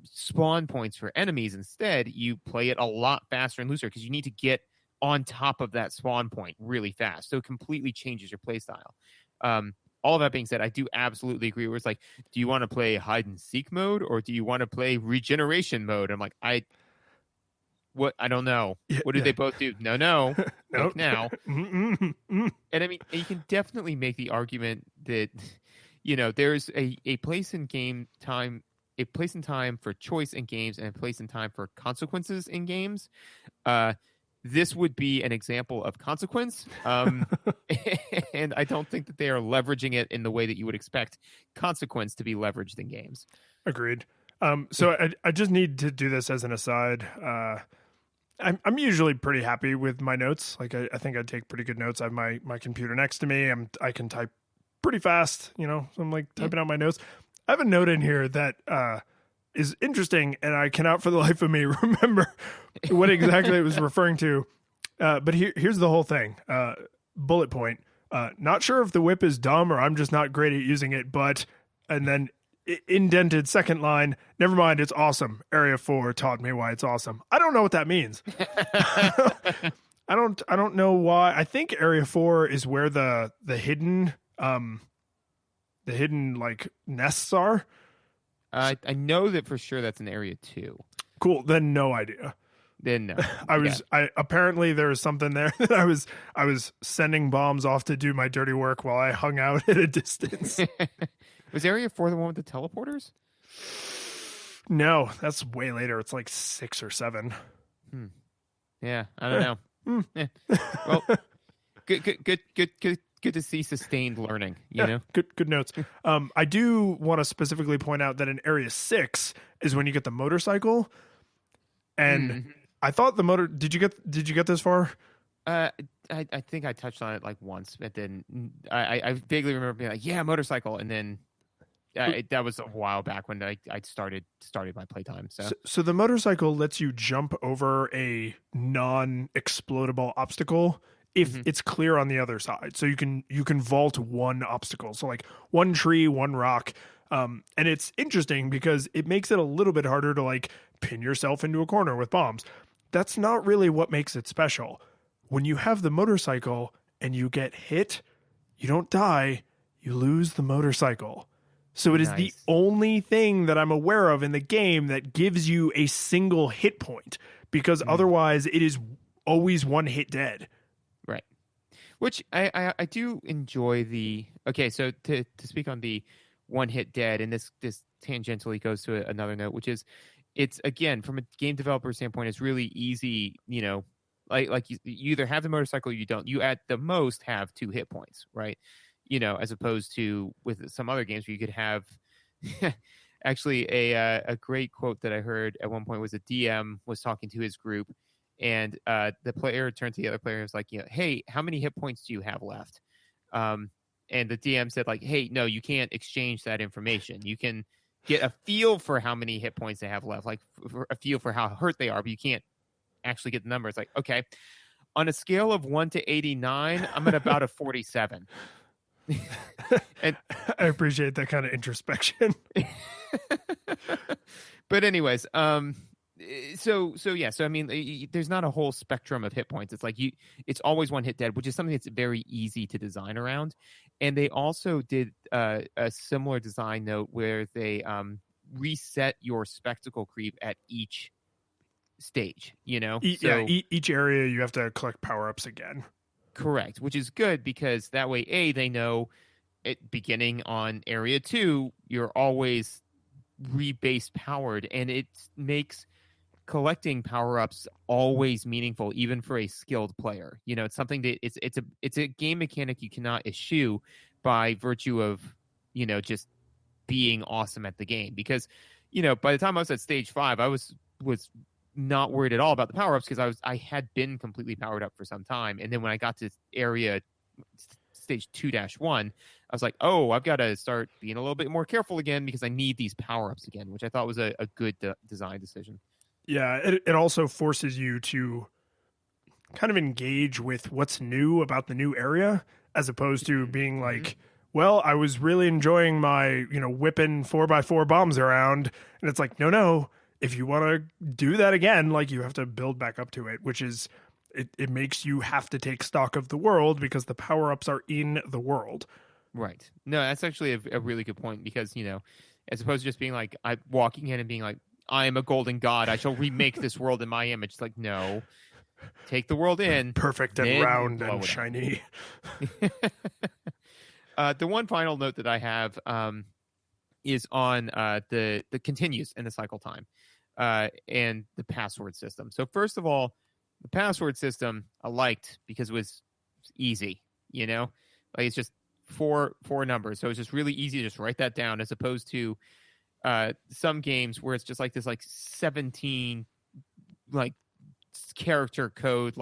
Speaker 3: spawn points for enemies, instead, you play it a lot faster and looser because you need to get on top of that spawn point really fast. So it completely changes your play style. All of that being said, I do absolutely agree. Where it's like, do you want to play hide and seek mode or do you want to play regeneration mode? I'm like, I don't know. What do they both do? No. Nope. Now. And you can definitely make the argument that there's a place in time for choice in games and a place in time for consequences in games. This would be an example of consequence. And I don't think that they are leveraging it in the way that you would expect consequence to be leveraged in games.
Speaker 2: Agreed. So I just need to do this as an aside. I'm usually pretty happy with my notes. Like I think I take pretty good notes. I have my computer next to me. I can type pretty fast, so I'm like typing out my notes. I have a note in here that is interesting, and I cannot for the life of me remember what exactly it was referring to. But here's the whole thing. Bullet point. Not sure if the whip is dumb or I'm just not great at using it, but, and then indented second line, never mind, it's awesome. Area 4 taught me why it's awesome. I don't know what that means. I don't know why. I think Area 4 is where the hidden like nests are.
Speaker 3: I know that for sure that's in Area 2.
Speaker 2: Cool. Then no idea.
Speaker 3: Then no.
Speaker 2: I apparently there was something there that I was sending bombs off to do my dirty work while I hung out at a distance.
Speaker 3: Was Area 4 the one with the teleporters?
Speaker 2: No, that's way later. It's like 6 or 7.
Speaker 3: Yeah, I don't know. Yeah. Well, good to see sustained learning. You know,
Speaker 2: good notes. I do want to specifically point out that in Area 6 is when you get the motorcycle, and I thought the motor. Did you get this far?
Speaker 3: I think I touched on it like once, but then I vaguely remember being like, yeah, motorcycle, and then. That was a while back when I started my playtime.
Speaker 2: So the motorcycle lets you jump over a non-explodable obstacle if it's clear on the other side. So you can vault one obstacle. So like one tree, one rock. And it's interesting because it makes it a little bit harder to like pin yourself into a corner with bombs. That's not really what makes it special. When you have the motorcycle and you get hit, you don't die, you lose the motorcycle. So it is the only thing that I'm aware of in the game that gives you a single hit point, because otherwise it is always one hit dead.
Speaker 3: Right. Which I do enjoy the... Okay, so to speak on the one hit dead, and this tangentially goes to another note, which is it's, again, from a game developer standpoint, it's really easy, like you either have the motorcycle or you don't. You at the most have 2 hit points, right? As opposed to with some other games where you could have actually a great quote that I heard at one point was a DM was talking to his group, and the player turned to the other player and was like, hey, how many hit points do you have left? And the DM said, like, hey, no, you can't exchange that information. You can get a feel for how many hit points they have left, like a feel for how hurt they are, but you can't actually get the number. It's like, okay, on a scale of 1 to 89, I'm at about a 47. And
Speaker 2: I appreciate that kind of introspection.
Speaker 3: But anyways, so I mean, there's not a whole spectrum of hit points. It's like it's always one hit dead, which is something that's very easy to design around. And they also did a similar design note where they reset your spectacle creep at each stage.
Speaker 2: Each area you have to collect power-ups again.
Speaker 3: Correct, which is good because that way, they know beginning on area 2, you're always rebase powered, and it makes collecting power-ups always meaningful, even for a skilled player. It's something that it's a game mechanic you cannot eschew by virtue of just being awesome at the game. Because by the time I was at stage 5, I was not worried at all about the power-ups because I had been completely powered up for some time. And then when I got to area stage 2-1, I was like, oh, I've got to start being a little bit more careful again because I need these power-ups again, which I thought was a good design decision.
Speaker 2: Yeah, it also forces you to kind of engage with what's new about the new area, as opposed to being like, well, I was really enjoying my, whipping 4x4 bombs around. And it's like, no, if you want to do that again, like you have to build back up to it, which is, it makes you have to take stock of the world because the power-ups are in the world.
Speaker 3: Right. No, that's actually a really good point because, as opposed to just being like, I'm walking in and being like, I am a golden god, I shall remake this world in my image. It's like, no, take the world in.
Speaker 2: Perfect and round and shiny.
Speaker 3: The one final note that I have is on the continues in the cycle time and the password system. So first of all, the password system I liked because it was easy, like it's just four numbers. So it's just really easy to just write that down as opposed to some games where it's just like this 17 character code,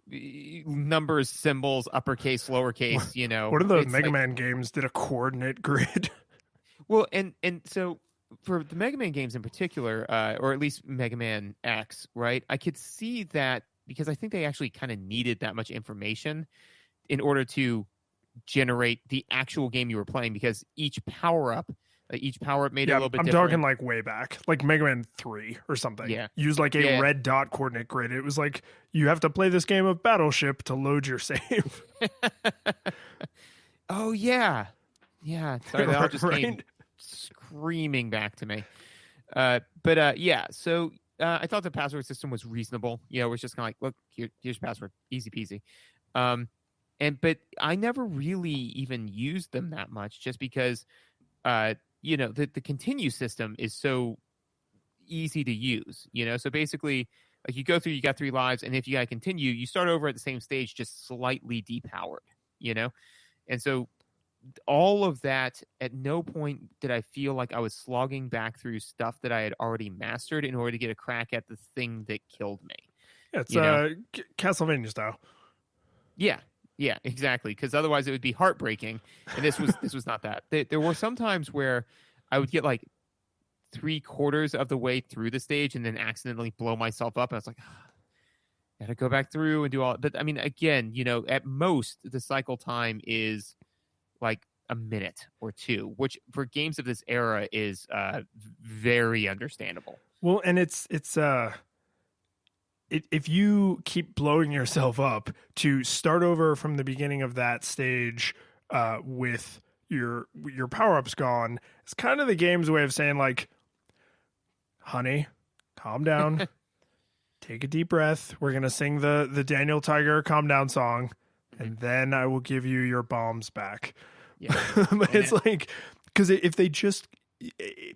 Speaker 3: numbers, symbols, uppercase, lowercase,
Speaker 2: What are the Mega Man games did a coordinate grid?
Speaker 3: Well, and so for the Mega Man games in particular, or at least Mega Man X, right? I could see that because I think they actually kind of needed that much information in order to generate the actual game you were playing because each power-up made it a little bit different.
Speaker 2: I'm talking way back, like Mega Man 3 or something.
Speaker 3: Yeah.
Speaker 2: Use a red dot coordinate grid. It was like, you have to play this game of Battleship to load your save.
Speaker 3: Oh, yeah. Yeah. Sorry, that all just
Speaker 2: Right?
Speaker 3: came screaming back to me. So I thought the password system was reasonable. It was just kind of like, look, here's your password. Easy peasy. But I never really even used them that much just because the continue system is so easy to use, so basically like you go through, you got 3 lives, and if you got to continue, you start over at the same stage, just slightly depowered, and so all of that, at no point did I feel like I was slogging back through stuff that I had already mastered in order to get a crack at the thing that killed me.
Speaker 2: Yeah, it's Castlevania style.
Speaker 3: Yeah, exactly. Because otherwise it would be heartbreaking. And this was not that. There were some times where I would get like 3/4 of the way through the stage and then accidentally blow myself up. And I was like, gotta go back through and do all. But I mean, again, at most the cycle time is like a minute or 2, which for games of this era is very understandable.
Speaker 2: Well, and it's if you keep blowing yourself up to start over from the beginning of that stage with your power-ups gone, it's kind of the game's way of saying like, honey, calm down, take a deep breath. We're going to sing the Daniel Tiger Calm Down song, and then I will give you your bombs back.
Speaker 3: Yeah.
Speaker 2: But it's like, because if they just,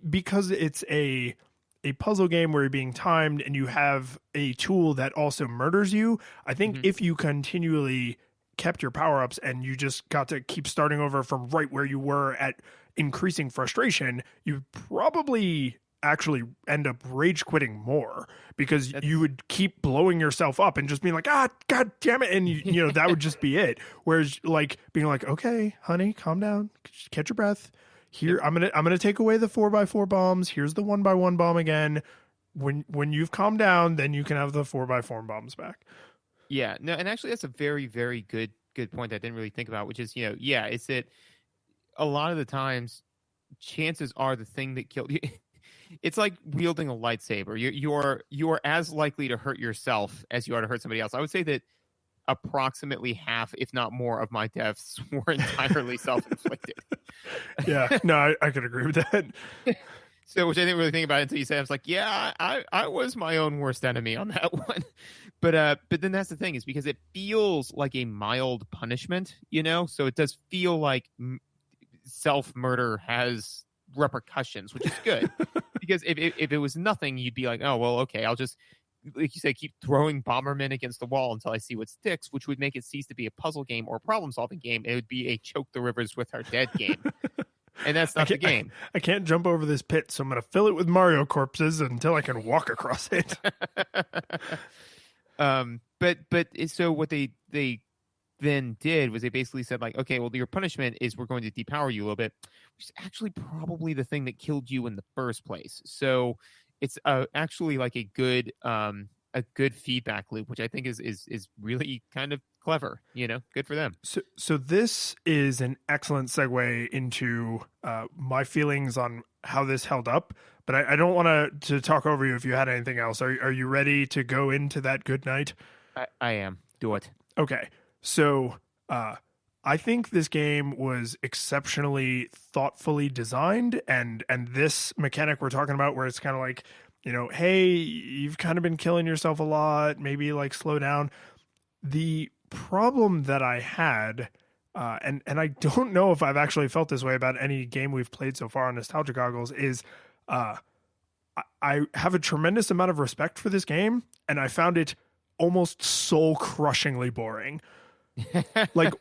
Speaker 2: because it's a a puzzle game where you're being timed and you have a tool that also murders you, I think if you continually kept your power-ups and you just got to keep starting over from right where you were at increasing frustration, you probably actually end up rage quitting more because you would keep blowing yourself up and just being like, god damn it, and you know that would just be it. Whereas like being like, okay honey, calm down, just catch your breath here. I'm gonna take away the 4x4 bombs. Here's the 1x1 bomb again. When you've calmed down, then you can have the 4x4 bombs back.
Speaker 3: Yeah, no, and actually that's a very, very good point that I didn't really think about, which is, it's that a lot of the times chances are the thing that killed you. It's like wielding a lightsaber. You're as likely to hurt yourself as you are to hurt somebody else. I would say that approximately half, if not more, of my deaths were entirely self-inflicted.
Speaker 2: Yeah, no, I could agree with that.
Speaker 3: So, which I didn't really think about until you said, I was like, yeah, I was my own worst enemy on that one. But then that's the thing, is because it feels like a mild punishment, so it does feel like self-murder has repercussions, which is good. Because if it was nothing, you'd be like, oh, well, okay, I'll just, like you say, keep throwing Bomberman against the wall until I see what sticks, which would make it cease to be a puzzle game or a problem-solving game. It would be a choke the rivers with our dead game. And that's not the game. I
Speaker 2: can't jump over this pit, so I'm going to fill it with Mario corpses until I can walk across it.
Speaker 3: But so what they then did was they basically said, like, okay, well, your punishment is we're going to depower you a little bit, which is actually probably the thing that killed you in the first place. So it's actually like a good feedback loop, which I think is really kind of clever. Good for them.
Speaker 2: So this is an excellent segue into my feelings on how this held up. But I don't want to talk over you if you had anything else. Are you ready to go into that good night?
Speaker 3: I am. Do it.
Speaker 2: Okay. So I think this game was exceptionally thoughtfully designed, and this mechanic we're talking about, where it's kind of like, hey, you've kind of been killing yourself a lot, maybe like slow down. The problem that I had, and I don't know if I've actually felt this way about any game we've played so far on Nostalgia Goggles, is I have a tremendous amount of respect for this game, and I found it almost soul-crushingly boring. Like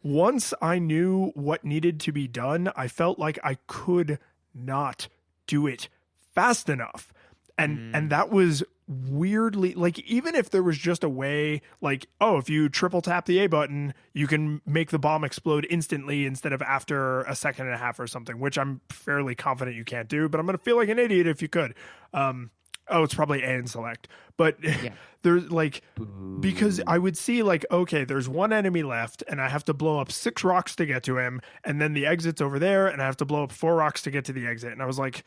Speaker 2: once I knew what needed to be done, I felt like I could not do it fast enough. And that was weirdly, like, even if there was just a way, like, oh, if you triple tap the A button, you can make the bomb explode instantly instead of after a second and a half or something, which I'm fairly confident you can't do, but I'm going to feel like an idiot if you could. It's probably A and select, but yeah. There's like, because I would see like, okay, there's one enemy left and I have to blow up 6 rocks to get to him. And then the exit's over there and I have to blow up 4 rocks to get to the exit. And I was like,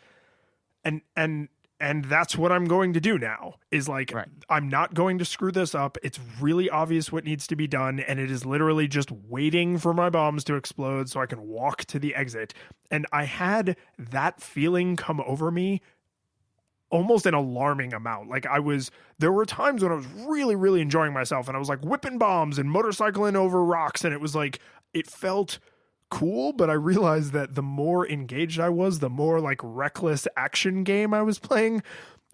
Speaker 2: and that's what I'm going to do now, is like, right. I'm not going to screw this up. It's really obvious what needs to be done. And it is literally just waiting for my bombs to explode so I can walk to the exit. And I had that feeling come over me almost an alarming amount. Like there were times when I was really, really enjoying myself and I was like whipping bombs and motorcycling over rocks. And it was like, it felt cool, but I realized that the more engaged I was, the more like reckless action game I was playing.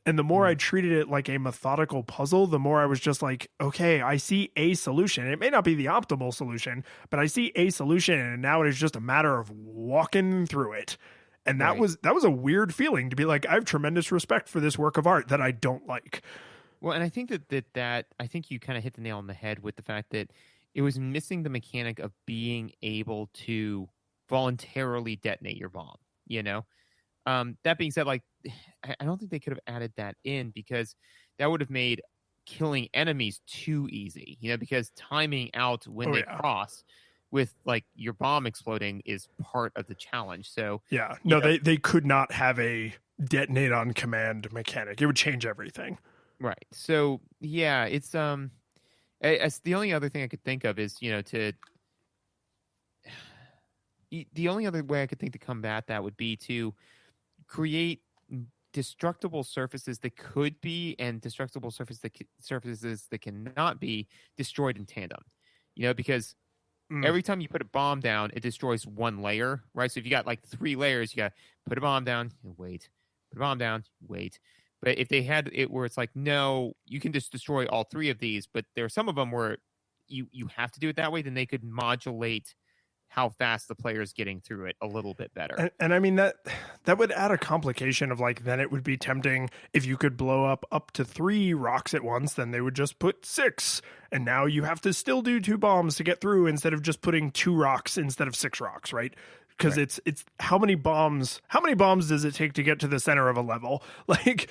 Speaker 2: And the more I treated it like a methodical puzzle, the more I was just like, okay, I see a solution. It may not be the optimal solution, but I see a solution. And now it is just a matter of walking through it. And that was a weird feeling to be like, I have tremendous respect for this work of art that I don't like.
Speaker 3: Well, and I think that I think you kind of hit the nail on the head with the fact that it was missing the mechanic of being able to voluntarily detonate your bomb, That being said, like, I don't think they could have added that in, because that would have made killing enemies too easy, because timing out when they cross with like your bomb exploding is part of the challenge. So
Speaker 2: yeah, no, they could not have a detonate on command mechanic. It would change everything.
Speaker 3: Right. So yeah, it's the only other thing I could think of is, the only other way I could think to combat that would be to create destructible surfaces that could be, and destructible surfaces that cannot be destroyed in tandem, because every time you put a bomb down, it destroys one layer, right? So if you got like 3 layers, you got to put a bomb down and wait, put a bomb down, wait. But if they had it where it's like, no, you can just destroy all 3 of these, but there are some of them where you have to do it that way, then they could modulate how fast the player is getting through it a little bit better.
Speaker 2: And I mean, that would add a complication of like, then it would be tempting if you could blow up to 3 rocks at once, then they would just put 6. And now you have to still do 2 bombs to get through instead of just putting 2 rocks instead of 6 rocks, right? Because it's how many bombs does it take to get to the center of a level? Like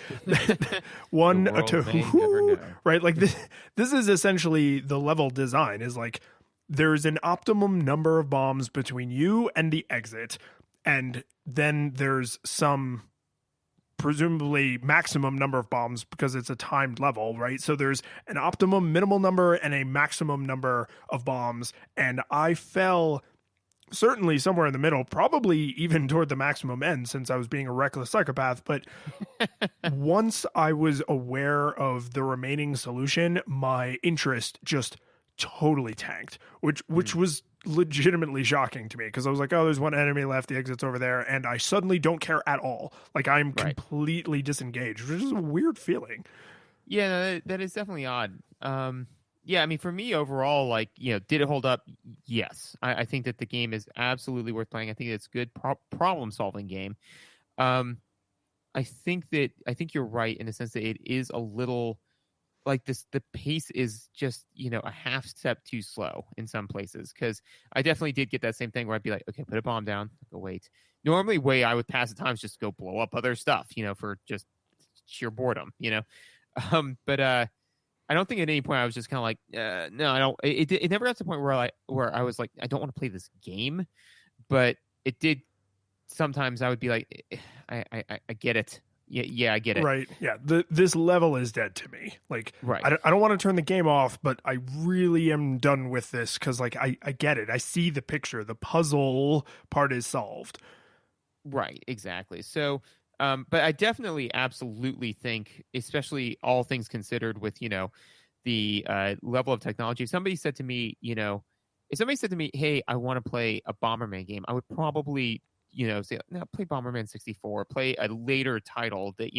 Speaker 2: 1 to right? Like this is essentially the level design is like, there's an optimum number of bombs between you and the exit, and then there's some presumably maximum number of bombs because it's a timed level, right? So there's an optimum minimal number and a maximum number of bombs, and I fell certainly somewhere in the middle, probably even toward the maximum end since I was being a reckless psychopath. But once I was aware of the remaining solution, my interest just totally tanked, which was legitimately shocking to me because I was like, oh, there's one enemy left, the exit's over there, and I suddenly don't care at all. Like I'm completely disengaged, which is a weird feeling.
Speaker 3: Yeah, no, that is definitely odd. Yeah, I mean, for me overall, like, did it hold up? Yes. I think that the game is absolutely worth playing. I think it's a good problem-solving game. I think you're right in the sense that it is a little like this. The pace is just, a half step too slow in some places, because I definitely did get that same thing where I'd be like, okay, put a bomb down, go wait. Normally, way I would pass the time is just go blow up other stuff, for just sheer boredom, but I don't think at any point I was just kind of like, no, I don't. It never got to the point where I was like, I don't want to play this game, but it did. Sometimes I would be like, I get it. Yeah, I get it.
Speaker 2: Right. Yeah. This level is dead to me. Like,
Speaker 3: right.
Speaker 2: I don't want to turn the game off, but I really am done with this because, like, I get it. I see the picture. The puzzle part is solved.
Speaker 3: Right. Exactly. So. But I definitely absolutely think, especially all things considered with, the level of technology, if somebody said to me, hey, I want to play a Bomberman game, I would probably, say, no, play Bomberman 64, play a later title that,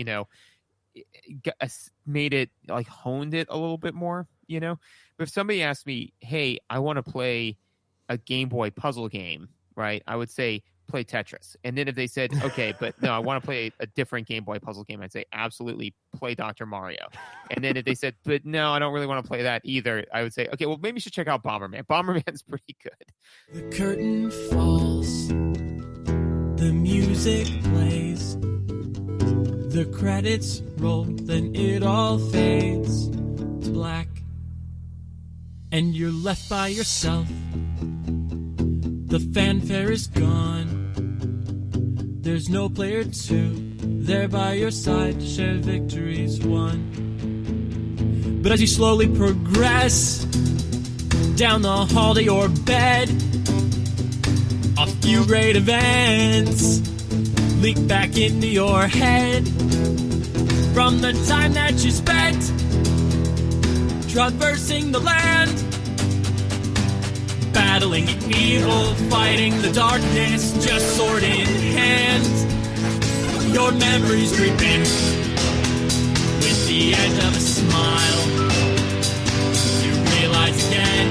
Speaker 3: made it, like, honed it a little bit more, But if somebody asked me, hey, I want to play a Game Boy puzzle game, right, I would say, play Tetris. And then if they said, okay, but no, I want to play a different Game Boy puzzle game, I'd say absolutely play Dr. Mario. And then if they said, but no, I don't really want to play that either, I would say, okay, well, maybe you should check out Bomberman. Bomberman's pretty good.
Speaker 1: The curtain falls, the music plays, the credits roll, then it all fades to black, and you're left by yourself. The fanfare is gone. There's no player 2 there by your side to share victories won. But as you slowly progress down the hall to your bed, a few great events leak back into your head from the time that you spent traversing the land, battling evil, fighting the darkness, just sword in hand. Your memories creep in with the edge of a smile. You realize again